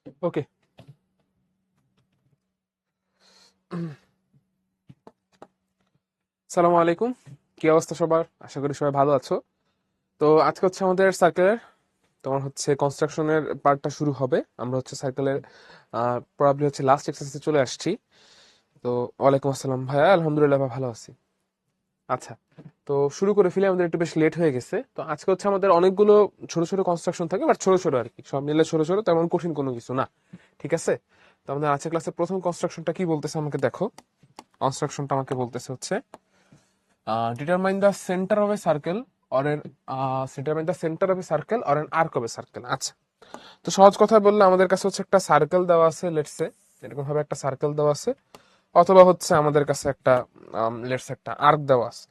ওকে, সালামু আলাইকুম। কি অবস্থা সবার? আশা করি সবাই ভালো আছো। তো আজকে হচ্ছে আমাদের সার্কেলের তোমার হচ্ছে কনস্ট্রাকশনের পার্টটা শুরু হবে। আমরা হচ্ছে সার্কেলের প্রবাবলি হচ্ছে লাস্ট এক্সারসাইজে চলে আসছি। তো ওয়ালাইকুম আসসালাম ভাইয়া, আলহামদুলিল্লাহ ভালো আছি। আচ্ছা, তো শুরু করে ফেলে আমাদের একটু বেশ লেট হয়ে গেছে। তো আজকে হচ্ছে আমাদের অনেকগুলো ছোট ছোট কনস্ট্রাকশন থাকে, বাট ছোট ছোট আর কি, সব মিলে ছোট ছোট, তেমন কঠিন কোনো কিছু না। ঠিক আছে, তো আমাদের আজকের ক্লাসের প্রথম কনস্ট্রাকশনটা কি বলতেছে আমাকে দেখো। কনস্ট্রাকশনটা আমাকে বলতেছে হচ্ছে determine the center of a circle or an determine the center of a circle or an arc of a circle। আচ্ছা, তো সহজ কথায় বললে আমাদের কাছে হচ্ছে একটা সার্কেল দেওয়া আছে, লেটস সে এরকম ভাবে একটা সার্কেল দেওয়া আছে, অথবা হচ্ছে আমাদের কাছে একটা লেটস একটা আর্ক দেওয়া আছে,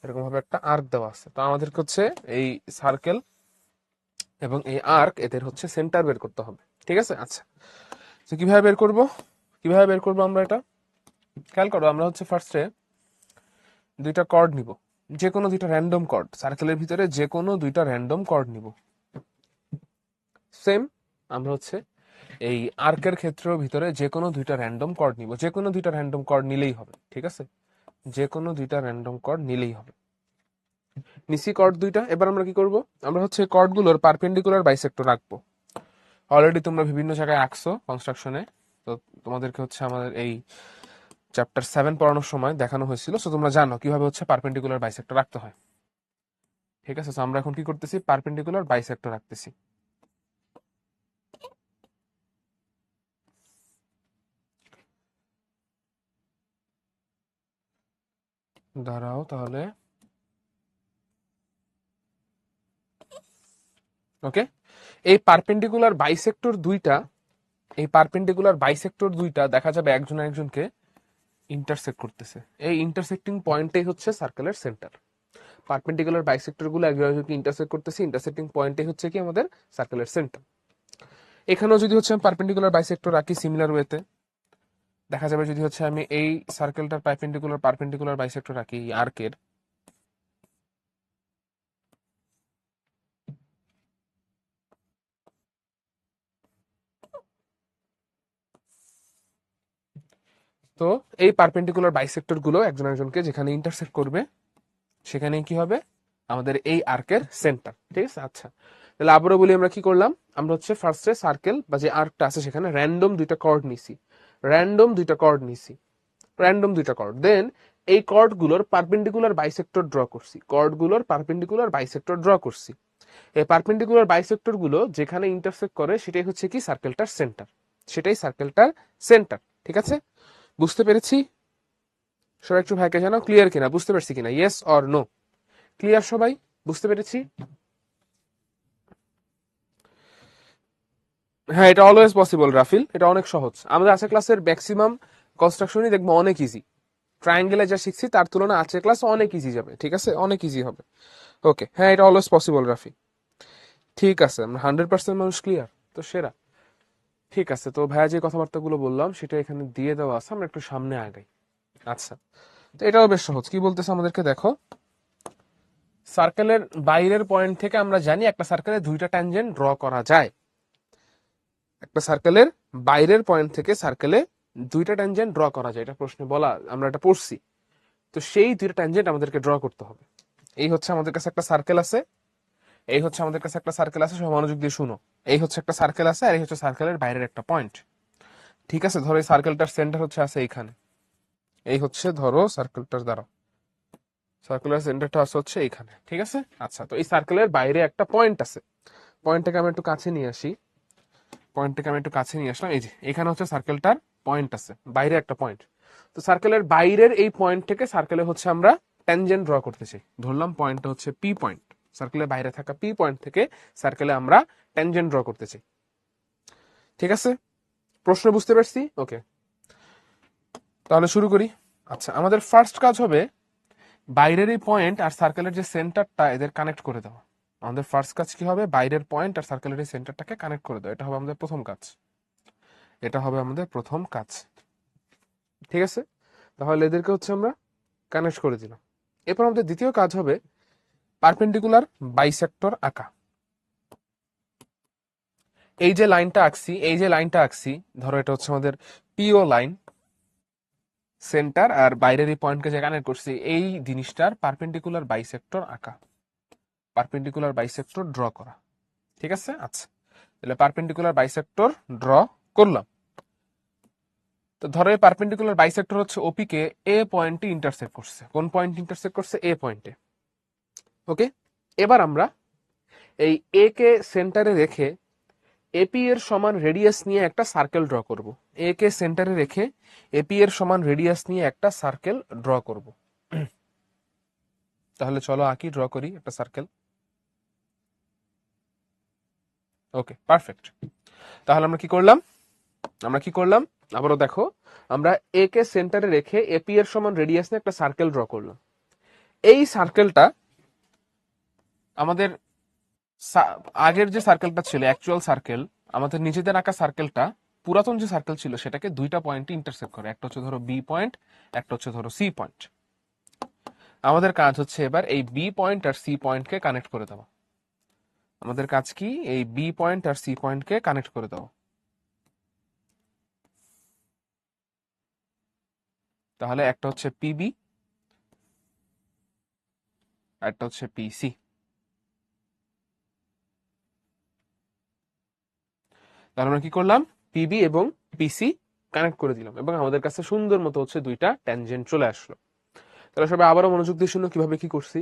এরকম ভাবে একটা আর্ক দেওয়া আছে। তো আমাদেরকে হচ্ছে এই সার্কেল এবং এই আর্ক এদের হচ্ছে সেন্টার বের করতে হবে। ঠিক আছে, আচ্ছা, তো কিভাবে বের করবো আমরা এটা খেয়াল করো। আমরা হচ্ছে ফার্স্টে দুইটা কর্ড নিব, যে কোনো দুইটা র্যান্ডম কর্ড, সার্কেলের ভিতরে যে কোনো দুইটা র্যান্ডম কর্ড নিব। সেম আমরা হচ্ছে এই আর্কের ক্ষেত্রেও ভিতরে যে কোনো দুইটা র্যান্ডম কর্ড নিব, যে কোনো দুইটা র্যান্ডম কর্ড নিলেই হবে। ঠিক আছে, যে কোনো দুইটা র্যান্ডম কর্ড নিলেই হবে। নিচি কর্ড দুইটা। এবার আমরা কি করব, আমরা হচ্ছে কর্ডগুলোর পারপেন্ডিকুলার বাইসেক্টর রাখবো। অলরেডি তোমরা বিভিন্ন জায়গায় আঁকছো কনস্ট্রাকশনে, তো তোমাদেরকে হচ্ছে আমাদের এই চ্যাপ্টার 7 পড়ানোর সময় দেখানো হয়েছিল, সো তোমরা জানো কিভাবে হচ্ছে পারপেন্ডিকুলার বাইসেক্টর রাখতে হয়। ঠিক আছে, তো আমরা এখন কি করতেছি, পারপেন্ডিকুলার বাইসেক্টর রাখতেছি। দাঁড়াও তাহলে, ওকে। এই পারপেন্ডিকুলার বাইসেক্টর দুইটা, এই পারপেন্ডিকুলার বাইসেক্টর দুইটা দেখা যাবে একজন একজনকে ইন্টারসেক্ট করতেছে। এই ইন্টারসেক্টিং পয়েন্টটাই হচ্ছে সার্কেলের সেন্টার। পারপেন্ডিকুলার বাইসেক্টর গুলো একজন একজনকে ইন্টারসেক্ট করতেছে, ইন্টারসেক্টিং পয়েন্টটাই হচ্ছে কি আমাদের সার্কেলের সেন্টার। এখানেও যদি হচ্ছে আমি পারপেন্ডিকুলার বাইসেক্টর রাখি সিমিলার ওয়েতে, দেখা যাবে যদি হচ্ছে আমি এই সার্কেলটার পারপেন্ডিকুলার বাইসেক্টর রাখি আর্কের, তো এই পারপেন্ডিকুলার বাইসেক্টর গুলো একজন একজনকে যেখানে ইন্টারসেক্ট করবে সেখানে কি হবে আমাদের এই আর্কের সেন্টার। ঠিক আছে, আচ্ছা, তাহলে আবারও বলি আমরা কি করলাম। আমরা হচ্ছে ফার্স্টে সার্কেল বা যে আর্কটা আছে সেখানে র্যান্ডম দুইটা কর্ড নিছি, র্যান্ডম দুইটা কর্ড নিছি, র্যান্ডম দুইটা কর্ড। দেন এই কর্ডগুলোর পারপেন্ডিকুলার বাইসেক্টর ড্র করছি, কর্ডগুলোর পারপেন্ডিকুলার বাইসেক্টর ড্র করছি। এই পারপেন্ডিকুলার বাইসেক্টর গুলো যেখানে ইন্টারসেক্ট করে সেটাই হচ্ছে কি সার্কেলটার সেন্টার, সেটাই সার্কেলটার সেন্টার। ঠিক আছে, বুঝতে পেরেছি? সবাই একটু ভাইকে জানাও ক্লিয়ার কিনা, বুঝতে পারছি কিনা, ইয়েস অর নো। ক্লিয়ার সবাই? বুঝতে পেরেছি? হ্যাঁ, এটা অলওয়েজ পসিবল রাফিল, এটা অনেক সহজ। আমাদের আজকের ক্লাসের ম্যাক্সিমাম কনস্ট্রাকশনই দেখবো অনেক ইজি। ট্রায়াঙ্গেলে যা শিখছি তার তুলনায় আজকের ক্লাস অনেক ইজি যাবে। ঠিক আছে, অনেক ইজি হবে। ওকে, হ্যাঁ, এটা অলওয়েজ পসিবল রাফি। ঠিক আছে, আমরা 100% মানুষ ক্লিয়ার, তো সেরা। ঠিক আছে, তো ভাইয়া যে কথাবার্তাগুলো বললাম সেটা এখানে দিয়ে দেওয়া আছে, আমরা একটু সামনে আগাই। আচ্ছা, তো এটাও বেশ সহজ। কি বলতেছে আমাদেরকে দেখো, সার্কেলের বাইরের পয়েন্ট থেকে আমরা জানি একটা সার্কেলে দুইটা ট্যানজেন্ট ড্র করা যায়। একটা সার্কেলের বাইরের পয়েন্ট থেকে সার্কেলে দুইটা ট্যানজেন্ট ড্র করা যায়, এটা প্রশ্নে বলা, আমরা এটা পড়ছি। তো সেই দুইটা ট্যানজেন্ট আমাদেরকে ড্র করতে হবে। এই হচ্ছে আমাদের কাছে একটা সার্কেল আছে, এই হচ্ছে আমাদের কাছে একটা সার্কেল আছে, সব মনোযোগ দিয়ে শুনো। এই হচ্ছে একটা সার্কেল আছে, আর এই হচ্ছে সার্কেলের বাইরের একটা পয়েন্ট। ঠিক আছে, ধরো এই সার্কেলটার সেন্টার হচ্ছে আছে এইখানে, এই হচ্ছে ধরো সার্কেলটার দ্বারা সার্কুলার সেন্টারটা আছে হচ্ছে এইখানে। ঠিক আছে, আচ্ছা, তো এই সার্কেলের বাইরে একটা পয়েন্ট আছে, পয়েন্টটাকে আমি একটু কাছে নিয়ে আসি, পয়েন্টটাকে আমি একটু কাছে নিয়ে আসলাম। এই যে এখানে হচ্ছে সার্কেলটার পয়েন্ট আছে, বাইরে একটা পয়েন্ট। তো সার্কেলের বাইরের এই পয়েন্ট থেকে সার্কেলে হচ্ছে আমরা ট্যানজেন্ট ড্র করতে চাই। ধরলাম পয়েন্টটা হচ্ছে পি পয়েন্ট, সার্কেলের বাইরে থাকা পি পয়েন্ট থেকে সার্কেলে আমরা ট্যানজেন্ট ড্র করতে চাই। ঠিক আছে, প্রশ্ন বুঝতে পারছি? ওকে, তাহলে শুরু করি। আচ্ছা, আমাদের ফার্স্ট কাজ হবে বাইরের এই পয়েন্ট আর সার্কেলের যে সেন্টারটা এদের কানেক্ট করে দেওয়া। আমাদের ফার্স্ট কাজ কি হবে, বাইরের পয়েন্ট আর সার্কেলের এই সেন্টারটাকে কানেক্ট করে দেওয়া। এটা হবে আমাদের প্রথম কাজ, এটা হবে আমাদের প্রথম কাজ। ঠিক আছে, তাহলে এদেরকে হচ্ছে আমরা কানেক্ট করে দিলাম। এরপর আমাদের দ্বিতীয় কাজ হবে পারপেন্ডিকুলার বাইসেক্টর আঁকা। এই যে লাইনটা আঁকছি, ধরো এটা হচ্ছে আমাদের পিও লাইন, সেন্টার আর বাইরের এই পয়েন্টকে যে কানেক্ট করছি, এই জিনিসটার পারপেন্ডিকুলার বাইসেক্টর আঁকা, পারপেন্ডিকুলার বাইসেক্টর ড্র করা। ঠিক আছে, আচ্ছা, তাহলে পারপেন্ডিকুলার বাইসেক্টর ড্র করলাম। তো ধরো এই পারপেন্ডিকুলার বাইসেক্টর হচ্ছে ওপি কে এ পয়েন্টে ইন্টারসেক্ট করছে। কোন পয়েন্ট ইন্টারসেক্ট করছে? এ পয়েন্টে। ওকে, এবার আমরা এই এ কে সেন্টারে রেখে এপি এর সমান রেডিয়াস নিয়ে একটা সার্কেল ড্র করব। এ কে সেন্টারে রেখে এপি এর সমান রেডিয়াস নিয়ে একটা সার্কেল ড্র করব। তাহলে চলো আঁকি, ড্র করি একটা সার্কেল। ওকে, পারফেক্ট। তাহলে আমরা কি করলাম আবারও দেখো, আমরা এ কে সেন্টারে রেখে এপি এর সমান রেডিয়াস নিয়ে একটা সার্কেল ড্র করলাম। এই সার্কেলটা আমাদের আগের যে সার্কেলটা ছিল, অ্যাকচুয়াল সার্কেল, আমাদের নিজেদের আঁকা সার্কেলটা, পুরাতন যে সার্কেল ছিল সেটাকে দুইটা পয়েন্টে ইন্টারসেক্ট করে। একটা হচ্ছে ধরো বি পয়েন্ট, একটা হচ্ছে ধরো সি পয়েন্ট। আমাদের কাজ হচ্ছে এবার এই বি পয়েন্ট আর সি পয়েন্টকে কানেক্ট করে দেওয়া। আমাদের কাজ কি? এই বি পয়েন্ট আর সি পয়েন্টকে কানেক্ট করে দেওয়া। তাহলে একটা হচ্ছে পিবি, আর একটা হচ্ছে পিসি। তাহলে আমরা কি করলাম? পিবি এবং পিসি কানেক্ট করে দিলাম এবং আমাদের কাছে সুন্দর মতো হচ্ছে দুইটা ট্যানজেন্ট চলে আসলো। তাহলে সবাই আবারও মনোযোগ দিয়ে শুনো কিভাবে কি করছি।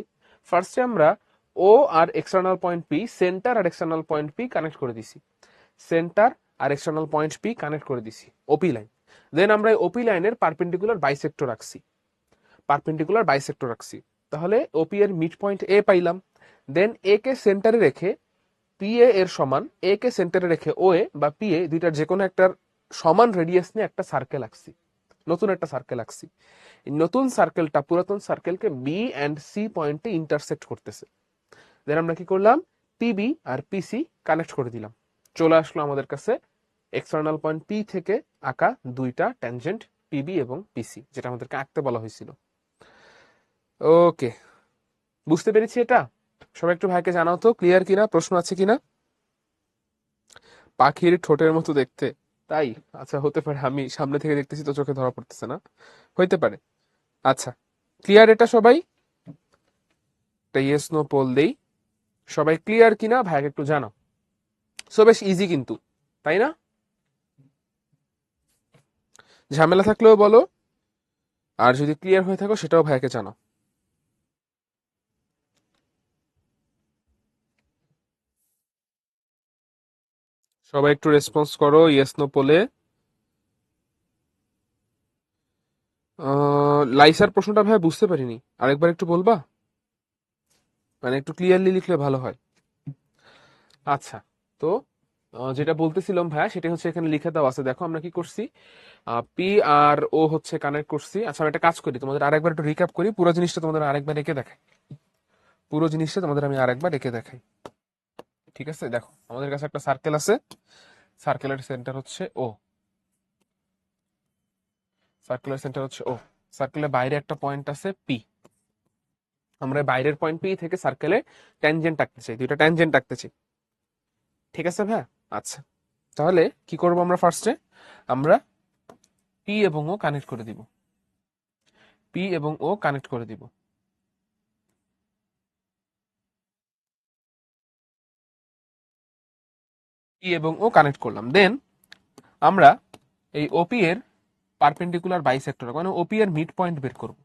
ফার্স্টে আমরা ও আর এক্সটার্নাল পয়েন্ট পি, সেন্টার আর এক্সটার্নাল পয়েন্ট পি কানেক্ট করে দিছি। সেন্টার আর এক্সটার্নাল পয়েন্ট পি কানেক্ট করে দিছি ওপি লাইন। দেন আমরা এই ওপি লাইনের পারপেন্ডিকুলার বাইসেক্টর রাখছি। তাহলে ওপি এর মিড পয়েন্ট এ পাইলাম। দেন এ কে সেন্টারে রেখে পি এর সমান, এ কে সেন্টারে রেখে ও এ বা পি এ দুইটার যে কোনো একটার সমান রেডিয়াস নিয়ে একটা সার্কেল আঁকছি, নতুন একটা সার্কেল আঁকছি। এই নতুন সার্কেলটা পুরাতন সার্কেলকে বি অ্যান্ড সি পয়েন্টে ইন্টারসেক্ট করতেছে। দেন আমরা কি করলাম? পিবি আর পিসি কানেক্ট করে দিলাম। চলে আসলো আমাদের কাছে এক্সটার্নাল পয়েন্ট পি থেকে আঁকা দুইটা ট্যানজেন্ট পিবি এবং পিসি, যেটা আমাদেরকে আঁকতে বলা হয়েছিল। ওকে, বুঝতে পেরেছি এটা? সবাই একটু ভাইকে জানাও তো ক্লিয়ার কিনা, প্রশ্ন আছে কিনা? পাখির ঠোঁটের মতো দেখতে, তাই? আচ্ছা, হতে পারে, আমি সামনে থেকে দেখতেছি তো চোখে ধরা পড়তেছে না, হইতে পারে। আচ্ছা, ক্লিয়ার এটা সবাই? একটা ইয়েস নো পোল দেই, সবাই ক্লিয়ার কিনা ভাইকে একটু জানাও। সো বেশ ইজি কিন্তু, তাই না? ঝামেলা থাকলেও বলো, আর যদি ক্লিয়ার হয়ে থাকো সেটাও ভাইকে জানাও। সবাই একটু রেসপন্স করো ইয়েস নো পোলে। লাইসার প্রশ্নটা ভাই বুঝতে পারিনি, আরেকবার একটু বলবা? মানে একটু ক্লিয়ারলি লিখলে ভালো হয়। আচ্ছা, তো যেটা বলতেছিলাম ভাইয়া, সেটা হচ্ছে এখানে লিখে দেওয়া আছে। দেখো আমরা কি করছি, পি আর ও হচ্ছে কানেক্ট করছি। আচ্ছা, আমি একটা কাজ করি, তোমাদের আরেকবার একটু রিক্যাপ করি, পুরো জিনিসটা তোমাদের আরেকবার রেখে দেখাই। ঠিক আছে, দেখো আমাদের কাছে একটা সার্কেল আছে, সার্কেলের সেন্টার হচ্ছে ও, সার্কেলের বাইরে একটা পয়েন্ট আছে পি। আমরা বাইরের পয়েন্ট পি থেকে সার্কেলে ট্যানজেন্ট আঁকতে চাই, দুইটা ট্যানজেন্ট আঁকতে চাই। ঠিক আছে ভাইয়া? আচ্ছা, তাহলে কি করব আমরা? ফার্স্টে আমরা পি এবং ও কানেক্ট করে দিব। পি এবং ও কানেক্ট করে দিব। পি এবং ও কানেক্ট করলাম। দেন আমরা এই ওপি এর পারপেন্ডিকুলার বাইসেক্টর, মানে ওপি এর মিড পয়েন্ট বের করব।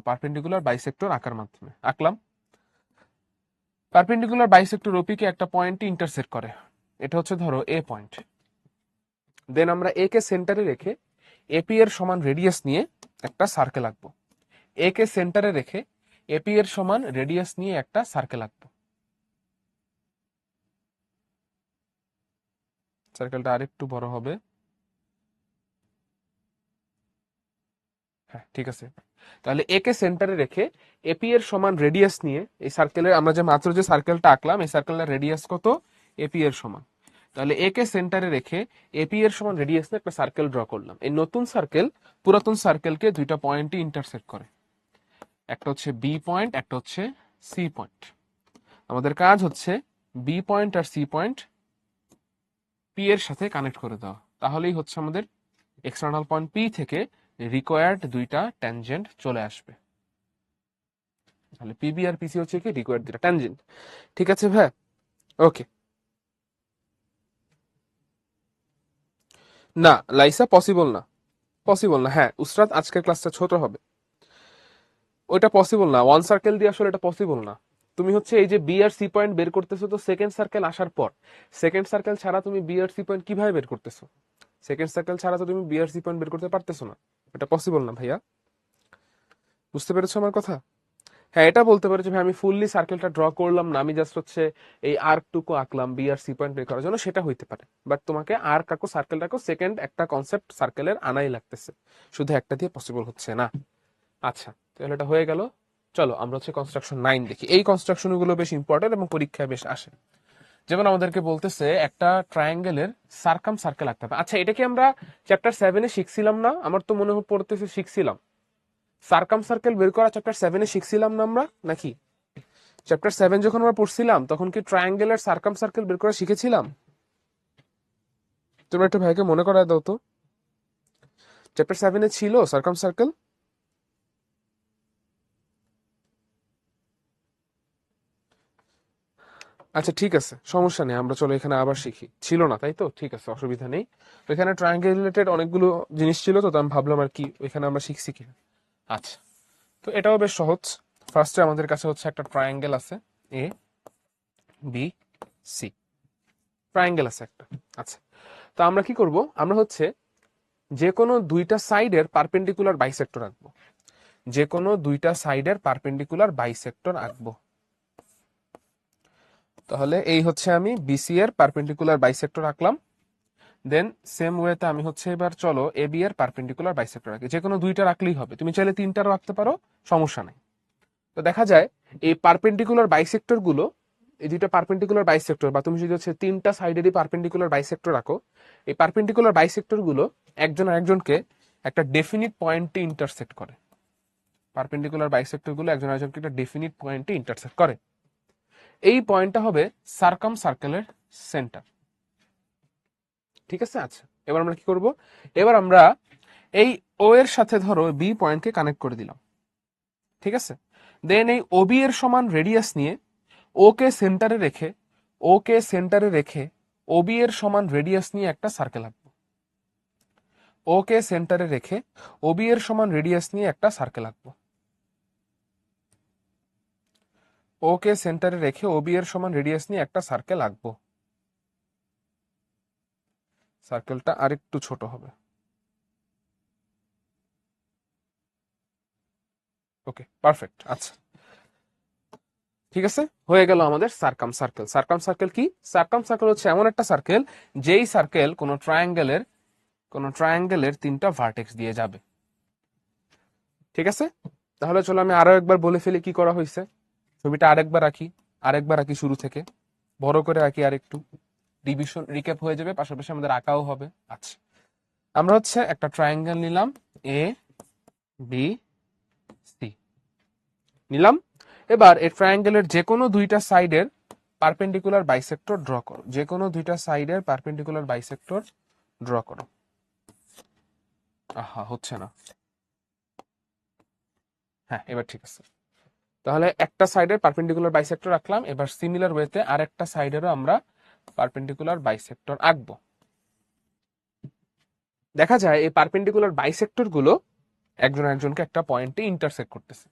পারপেন্ডিকুলার বাইসেক্টর আঁকার মাধ্যমে আঁকলাম। পারপেন্ডিকুলার বাইসেক্টর ওপি কে একটা পয়েন্টে ইন্টারসেক্ট করে, এটা হচ্ছে ধরো এ পয়েন্ট। দেন আমরা এ কে সেন্টারে রেখে এপি এর সমান রেডিয়াস নিয়ে একটা সার্কেল আঁকবো। এ কে সেন্টারে রেখে এপি এর সমান রেডিয়াস নিয়ে একটা সার্কেল আঁকবো। সার্কেলটা আরেকটু বড় হবে। হ্যাঁ, ঠিক আছে। তাহলে এ কে সেন্টারে রেখে এপি এর সমান রেডিয়াস নিয়ে এই সার্কেলের, আমরা যে মাত্র যে সার্কেলটা আঁকলাম, এই সার্কেলের রেডিয়াস কত? এপি এর সমান। তাহলে এ কে সেন্টারে রেখে এপি এর সমান রেডিয়াস নিয়ে একটা সার্কেল ড্র করলাম। এই নতুন সার্কেল পুরাতন সার্কেলকে দুইটা পয়েন্টে ইন্টারসেক্ট করে, একটা হচ্ছে বি পয়েন্ট, একটা হচ্ছে সি পয়েন্ট। আমাদের কাজ হচ্ছে বি পয়েন্ট আর সি পয়েন্ট পি এর সাথে কানেক্ট করে দেওয়া, তাহলেই হচ্ছে আমাদের এক্সটার্নাল পয়েন্ট পি থেকে রিকোয়ার্ড দুইটা ট্যানজেন্ট চলে আসবে। তাহলে পিবি আর পিসি হচ্ছে কি রিকোয়ার্ড দুইটা ট্যানজেন্ট। ঠিক আছে ভাই, ওকে। না লাইসা পসিবল না, পসিবল না। হ্যাঁ উসরাত আজকের ক্লাসটা ছোট হবে, ওইটা পসিবল না, ওয়ান সার্কেল দিয়ে আসলে এটা পসিবল না। তুমি হচ্ছে এই যে বি আর সি পয়েন্ট বের করতেছো, তো সেকেন্ড সার্কেল আসার পর সেকেন্ড সার্কেল ছাড়া তুমি বি আর সি পয়েন্ট কিভাবে বের করতেছো? সেকেন্ড সার্কেল ছাড়া তো তুমি বি আর সি পয়েন্ট বের করতে পারতেছো না, এটা পসিবল না ভাইয়া। বুঝতে পেরেছো আমার কথা? হ্যাঁ এটা বলতে পারো যে ভাই আমি ফুললি সার্কেলটা ড্র করলাম না, আমি জাস্ট হচ্ছে এই আর্কটুকু আঁকলাম বি আর সি পয়েন্ট বের করার জন্য, সেটা হইতে পারে। বাট তোমাকে আর্ক আঁকো, সার্কেলটাকে সেকেন্ড একটা কনসেপ্ট সার্কেলের আনাই লাগতেছে, শুধু একটা দিয়ে পসিবল হচ্ছে না। আচ্ছা তাহলে এটা হয়ে গেল। চলো আমরা হচ্ছে কনস্ট্রাকশন 9 দেখি। এই কনস্ট্রাকশন গুলো বেশ ইম্পর্টেন্ট এবং পরীক্ষায় বেশ আসে। যেমন আমাদেরকে বলতেছে একটা ট্রায়াঙ্গেলের সার্কাম সার্কেল আঁকতে হবে। আচ্ছা এটা কি আমরা চ্যাপ্টার 7-এ শিখছিলাম না? আমার তো মনে পড়তেছে শিখছিলাম। সার্কাম সার্কেল বের করা চ্যাপ্টার 7-এ শিখছিলাম না আমরা নাকি? চ্যাপ্টার 7 যখন আমরা পড়ছিলাম তখন কি ট্রায়াঙ্গেলের সার্কাম সার্কেল বের করা শিখেছিলাম? তোমরা একটু ভাইকে মনে করায় দাও তো, চ্যাপ্টার 7-এ ছিল সার্কাম সার্কেল? আচ্ছা ঠিক আছে, সমস্যা নেই, আমরা চলো এখানে আবার শিখি। ছিল না তাই তো, ঠিক আছে অসুবিধা নেই। তো এখানে ট্রায়াঙ্গেল রিলেটেড অনেকগুলো জিনিস ছিল, তো আমি ভাবলাম আর কি ওইখানে আমরা শিখছি কিনা। আচ্ছা তো এটাও বেশ সহজ। ফার্স্টে আমাদের কাছে হচ্ছে একটা ট্রায়াঙ্গেল আছে এ বি সি, ট্রায়াঙ্গেল আছে একটা। আচ্ছা তো আমরা কি করব, আমরা হচ্ছে যে কোনো দুইটা সাইডের পারপেন্ডিকুলার বাইসেক্টর আঁকবো, যে কোনো দুইটা সাইডের পারপেন্ডিকুলার বাইসেক্টর আঁকবো। তাহলে এই হচ্ছে আমি বিসি এর পারপেন্ডিকুলার বাইসেক্টর আঁকলাম। দেন সেম ওয়েতে আমি হচ্ছে এবার চলো এ বি এর পারপেন্ডিকুলার বাইসেক্টর আঁকি। যে কোনো দুইটা রাখলেই হবে, তুমি চাইলে তিনটারও আঁকতে পারো, সমস্যা নাই। তো দেখা যায় এই পারপেন্ডিকুলার বাইসেক্টর গুলো, এই দুইটা পারপেন্ডিকুলার বাইসেক্টর, বা তুমি যদি হচ্ছে তিনটা সাইডেরই পারপেন্ডিকুলার বাইসেক্টর রাখো, এই পারপেন্ডিকুলার বাইসেক্টর গুলো একজন আরেকজনকে একটা ডেফিনিট পয়েন্টে ইন্টারসেক্ট করে। পারপেন্ডিকুলার বাইসেক্টর গুলো একজন আরেকজনকে একটা ডেফিনিট পয়েন্টে ইন্টারসেক্ট করে। এই পয়েন্টটা হবে সার্কাম সার্কেলের সেন্টার। ঠিক আছে। আচ্ছা এবার আমরা কি করব, এবার আমরা এই ও এর সাথে ধরো বি পয়েন্টকে কানেক্ট করে দিলাম। ঠিক আছে। দেন এই ওবি এর সমান রেডিয়াস নিয়ে ওকে সেন্টারে রেখে, ওকে সেন্টারে রেখে ওবি এর সমান রেডিয়াস নিয়ে একটা সার্কেল আঁকবো। ওকে সেন্টারে রেখে ওবি এর সমান রেডিয়াস নিয়ে একটা সার্কেল আঁকবো। ওকে সেন্টারে রেখে ওবি এর সমান রেডিয়াস নিয়ে একটা সার্কেল আঁকবো। সার্কেলটা আরেকটু ছোট হবে। Okay perfect. আচ্ছা ঠিক আছে, হয়ে গেল আমাদের সার্কাম সার্কেল। সার্কাম সার্কেল কি? সার্কাম সার্কেল হচ্ছে এমন একটা সার্কেল যেই সার্কেল কোন ট্রায়াঙ্গেলের তিনটা ভার্টেক্স দিয়ে যাবে। ঠিক আছে, তাহলে চলো আমি আরো একবার বলে ফেলি কি করা হয়েছে। ছবিটা আরেকবার আঁকি শুরু থেকে, বড় করে আঁকি, আরেকটু রিভিশন রিক্যাপ হয়ে যাবে, পাশাপাশি আমাদের আঁকাও হবে। আচ্ছা আমরা হচ্ছে একটা ট্রায়াঙ্গেল নিলাম এ বি সি নিলাম। এবার এই ট্রায়াঙ্গেলের যে কোনো দুইটা সাইডের পারপেন্ডিকুলার বাইসেক্টর ড্র করো, যে কোনো দুইটা সাইডের পারপেন্ডিকুলার বাইসেক্টর ড্র করো। আহা হচ্ছে না, হ্যাঁ এবার ঠিক আছে। তাহলে একটা সাইডের পারপেন্ডিকুলার বাইসেক্টর রাখলাম, এবার সিমিলার ওয়েতে আরেকটা সাইডেরও আমরা পারপেন্ডিকুলার বাইসেক্টর আঁকবো। দেখা যায় এই পারপেন্ডিকুলার বাইসেক্টর গুলো একজন একজনকে একটা পয়েন্টে ইন্টারসেক্ট করতেছে।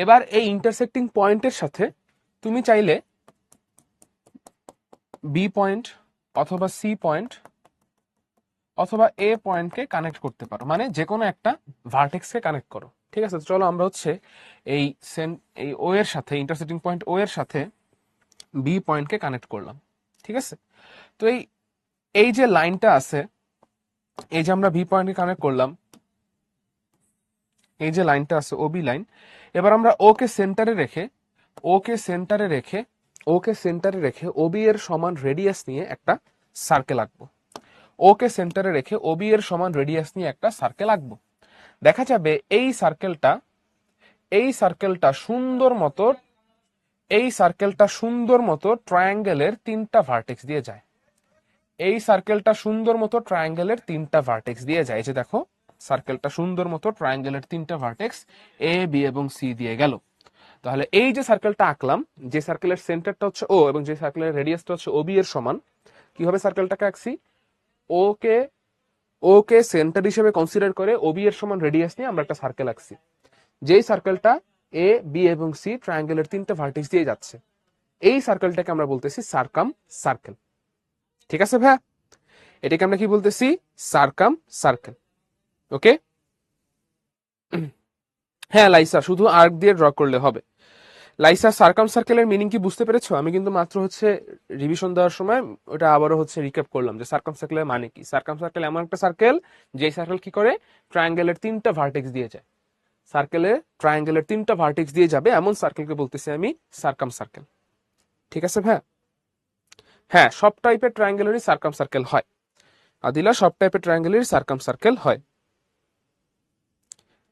এবার এই ইন্টারসেক্টিং পয়েন্টের সাথে তুমি চাইলে বি পয়েন্ট অথবা সি পয়েন্ট অথবা এ পয়েন্টকে কানেক্ট করতে পারো, মানে যে কোনো একটা ভার্টেক্সকে কানেক্ট করো। ঠিক আছে, চলো আমরা হচ্ছে এই এই ও এর সাথে, ইন্টারসেক্টিং পয়েন্ট ও এর সাথে বি পয়েন্টকে কানেক্ট করলাম। ঠিক আছে, তো এই এই যে লাইনটা আছে, এই যে আমরা বি পয়েন্টকে কানেক্ট করলাম, এই যে লাইনটা আছে ওবি লাইন, এবার আমরা ওকে সেন্টারে রেখে ওকে সেন্টারে রেখে ওকে সেন্টারে রেখে ওবি এর সমান রেডিয়াস নিয়ে একটা সার্কেল আঁকবো। ওকে সেন্টারে রেখে ওবি এর সমান রেডিয়াস নিয়ে একটা সার্কেল আঁকবো। দেখা যাবে এই সার্কেলটা সুন্দর মতো এই সার্কেলটা সুন্দর মতো ট্রায়াঙ্গেলের 3টা ভার্টেক্স দিয়ে যায়। এই সার্কেলটা সুন্দর মতো ট্রায়াঙ্গেলের 3টা ভার্টেক্স দিয়ে যায়। এই যে দেখো, সার্কেলটা সুন্দর মতো ট্রায়াঙ্গেলের 3টা ভার্টেক্স এ, বি এবং সি দিয়ে গেল। তাহলে এই যে সার্কেলটা আঁকলাম, যে সার্কেলের সেন্টারটা হচ্ছে ও এবং যে সার্কেলের রেডিয়াসটা হচ্ছে ওবি এর সমান, কিভাবে সার্কেলটাকে আঁকছি? ও কে ওকে সেন্টার হিসেবে কনসিডার করে ওবি এর সমান রেডিয়াস নিয়ে আমরা একটা সার্কেল আঁকছি। যেই সার্কেলটা এ, বি এবং সি ট্রায়াঙ্গেলের 3টা ভার্টেক্স দিয়ে যাচ্ছে, এই সার্কেলটাকে আমরা বলতেছি সার্কাম সার্কেল। ঠিক আছে ভাইয়া? এটাকে আমরা কি বলতেছি? Circumcircle. ওকে? হ্যাঁ লাইসা, শুধু আর্ক দিয়ে ড্র করলে হবে। লাইসা, সার্কাম সার্কেলের মিনিং কি বুঝতে পেরেছো? আমি কিন্তু মাত্র হচ্ছে রিভিশন দেওয়ার সময় ওটা আবারও হচ্ছে রিক্যাপ করলাম যে সার্কাম সার্কেলের মানে কি। সার্কাম সার্কেল এমন একটা সার্কেল, যে সার্কেল কি করে ট্রায়াঙ্গেলের 3টা ভার্টেক্স দিয়ে যায়। সার্কেলে ট্রায়াঙ্গেলের 3টা ভার্টেক্স দিয়ে যাবে এমন সার্কেলকে বলতেছি আমি সার্কাম সার্কেল। ঠিক আছে ভাইয়া? হ্যাঁ, সব টাইপের ট্রায়াঙ্গেলেরই সার্কাম সার্কেল হয়। আদিলা, সব টাইপের ট্রায়াঙ্গেলেরই সার্কাম সার্কেল হয়।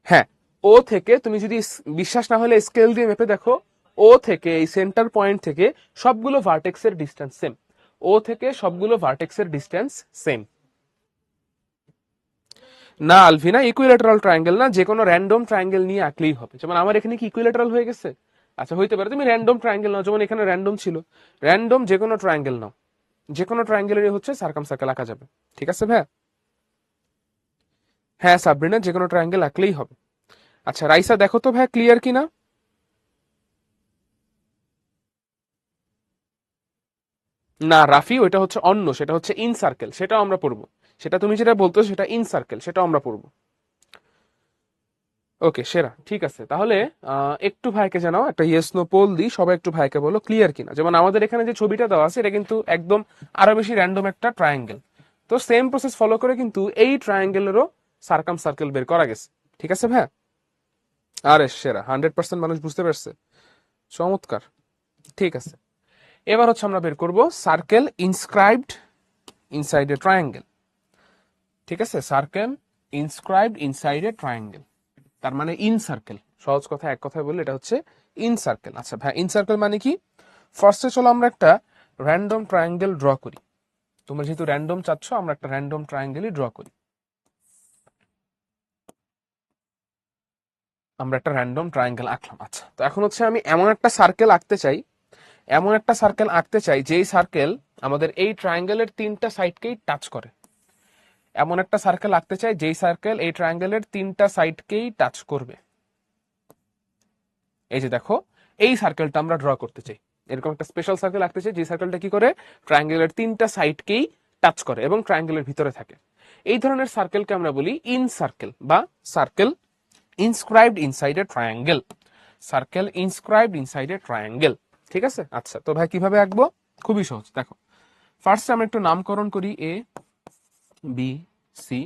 হ্যাঁ, ও থেকে তুমি যদি বিশ্বাস না হলে স্কেল দিয়ে মেপে দেখো, ও থেকে এই সেন্টার পয়েন্ট থেকে সবগুলো ভার্টেক্সের ডিস্টেন্স সেম। ও থেকে সবগুলো ভার্টেক্সের ডিস্টেন্স সেম। না আলভিনা, ইকুইলেটারাল ট্রায়াঙ্গেল না, যে কোনো র্যান্ডম ট্রায়াঙ্গেল নিয়ে আঁকলেই হবে। যেমন আমার এখানে কি ইকুইলেটারাল হয়ে গেছে? আচ্ছা হইতে পারে, তুমি র্যান্ডম ট্রায়াঙ্গেল নাও, যেমন এখানে র্যান্ডম ছিল। র্যান্ডম যে কোনো ট্রায়াঙ্গেল নাও, যে কোনো ট্রায়াঙ্গেলেরই হচ্ছে সার্কাম সার্কেল আঁকা যাবে। ঠিক আছে ভাইয়া? হ্যাঁ সাবরিনা, যে কোনো ট্রায়াঙ্গেল আঁকলেই হবে। আচ্ছা রাইসা, দেখো তো ভাইয়া ক্লিয়ার কিনা। না রাফি, ওইটা হচ্ছে অন্য, সেটা হচ্ছে ইন সার্কেল, সেটাও আমরা পড়বো। সেটা তুমি যেটা বলতো সেটা ইন সার্কেল, সেটাও আমরা পড়বো। ওকে সেরা, ঠিক আছে। তাহলে একটু ভাইকে জানাও, একটা ইয়েস নো পোল দিই, সবাই একটু ভাইকে বলো ক্লিয়ার কিনা। যেমন আমাদের এখানে যে ছবিটা দেওয়া আছে, এটা কিন্তু একদম আরো বেশি র্যান্ডম একটা ট্রায়াঙ্গেল। তো সেম প্রসেস ফলো করে কিন্তু এই ট্রায়াঙ্গেলেরও সার্কাম সার্কেল বের করা গেছে। ঠিক আছে ভাইয়া? আরে সেরা, 100% মানুষ বুঝতে পারছে। চমৎকার। ঠিক আছে, এবার হচ্ছে আমরা বের করব circle inscribed inside a triangle. ঠিক আছে, circle inscribed inside a triangle, তার মানে ইন সার্কেল। সহজ কথা এক কথায় বললে এটা হচ্ছে ইন সার্কেল। আচ্ছা ভাই, ইন সার্কেল মানে কি? ফার্স্টে চলো আমরা একটা র্যান্ডম ট্রায়াঙ্গেল ড্র করি। তোমরা যেহেতু র্যান্ডম চাচ্ছ, আমরা একটা র্যান্ডম ট্রায়াঙ্গেলই ড্র করি। আমরা একটা র্যান্ডম ট্রায়াঙ্গেল আঁকলাম। আচ্ছা, তো এখন হচ্ছে আমি এমন একটা সার্কেল আঁকতে চাই, এমন একটা সার্কেল আঁকতে চাই যেই সার্কেল আমাদের এই ট্রায়াঙ্গেলের 3টা সাইডকেই টাচ করে। এমন একটা সার্কেল আঁকতে চাই যেই সার্কেল এই ট্রায়াঙ্গেলের 3টা সাইডকেই টাচ করবে। এই যে দেখো, এই সার্কেলটা আমরা ড্র করতে চাই। এরকম একটা স্পেশাল সার্কেল আঁকতে চাই যে সার্কেলটা কি করে ট্রায়াঙ্গেলের 3টা সাইডকেই টাচ করে এবং ট্রায়াঙ্গেলের ভিতরে থাকে। এই ধরনের সার্কেলকে আমরা বলি ইন সার্কেল বা circle inscribed inside a triangle. Circle inscribed inside a triangle. ঠিক আছে? আচ্ছা, তো ভাই কিভাবে আঁকবো? খুবই সহজ। দেখো, ফার্স্ট আমরা একটু নামকরণ করি, এ, বি, সি।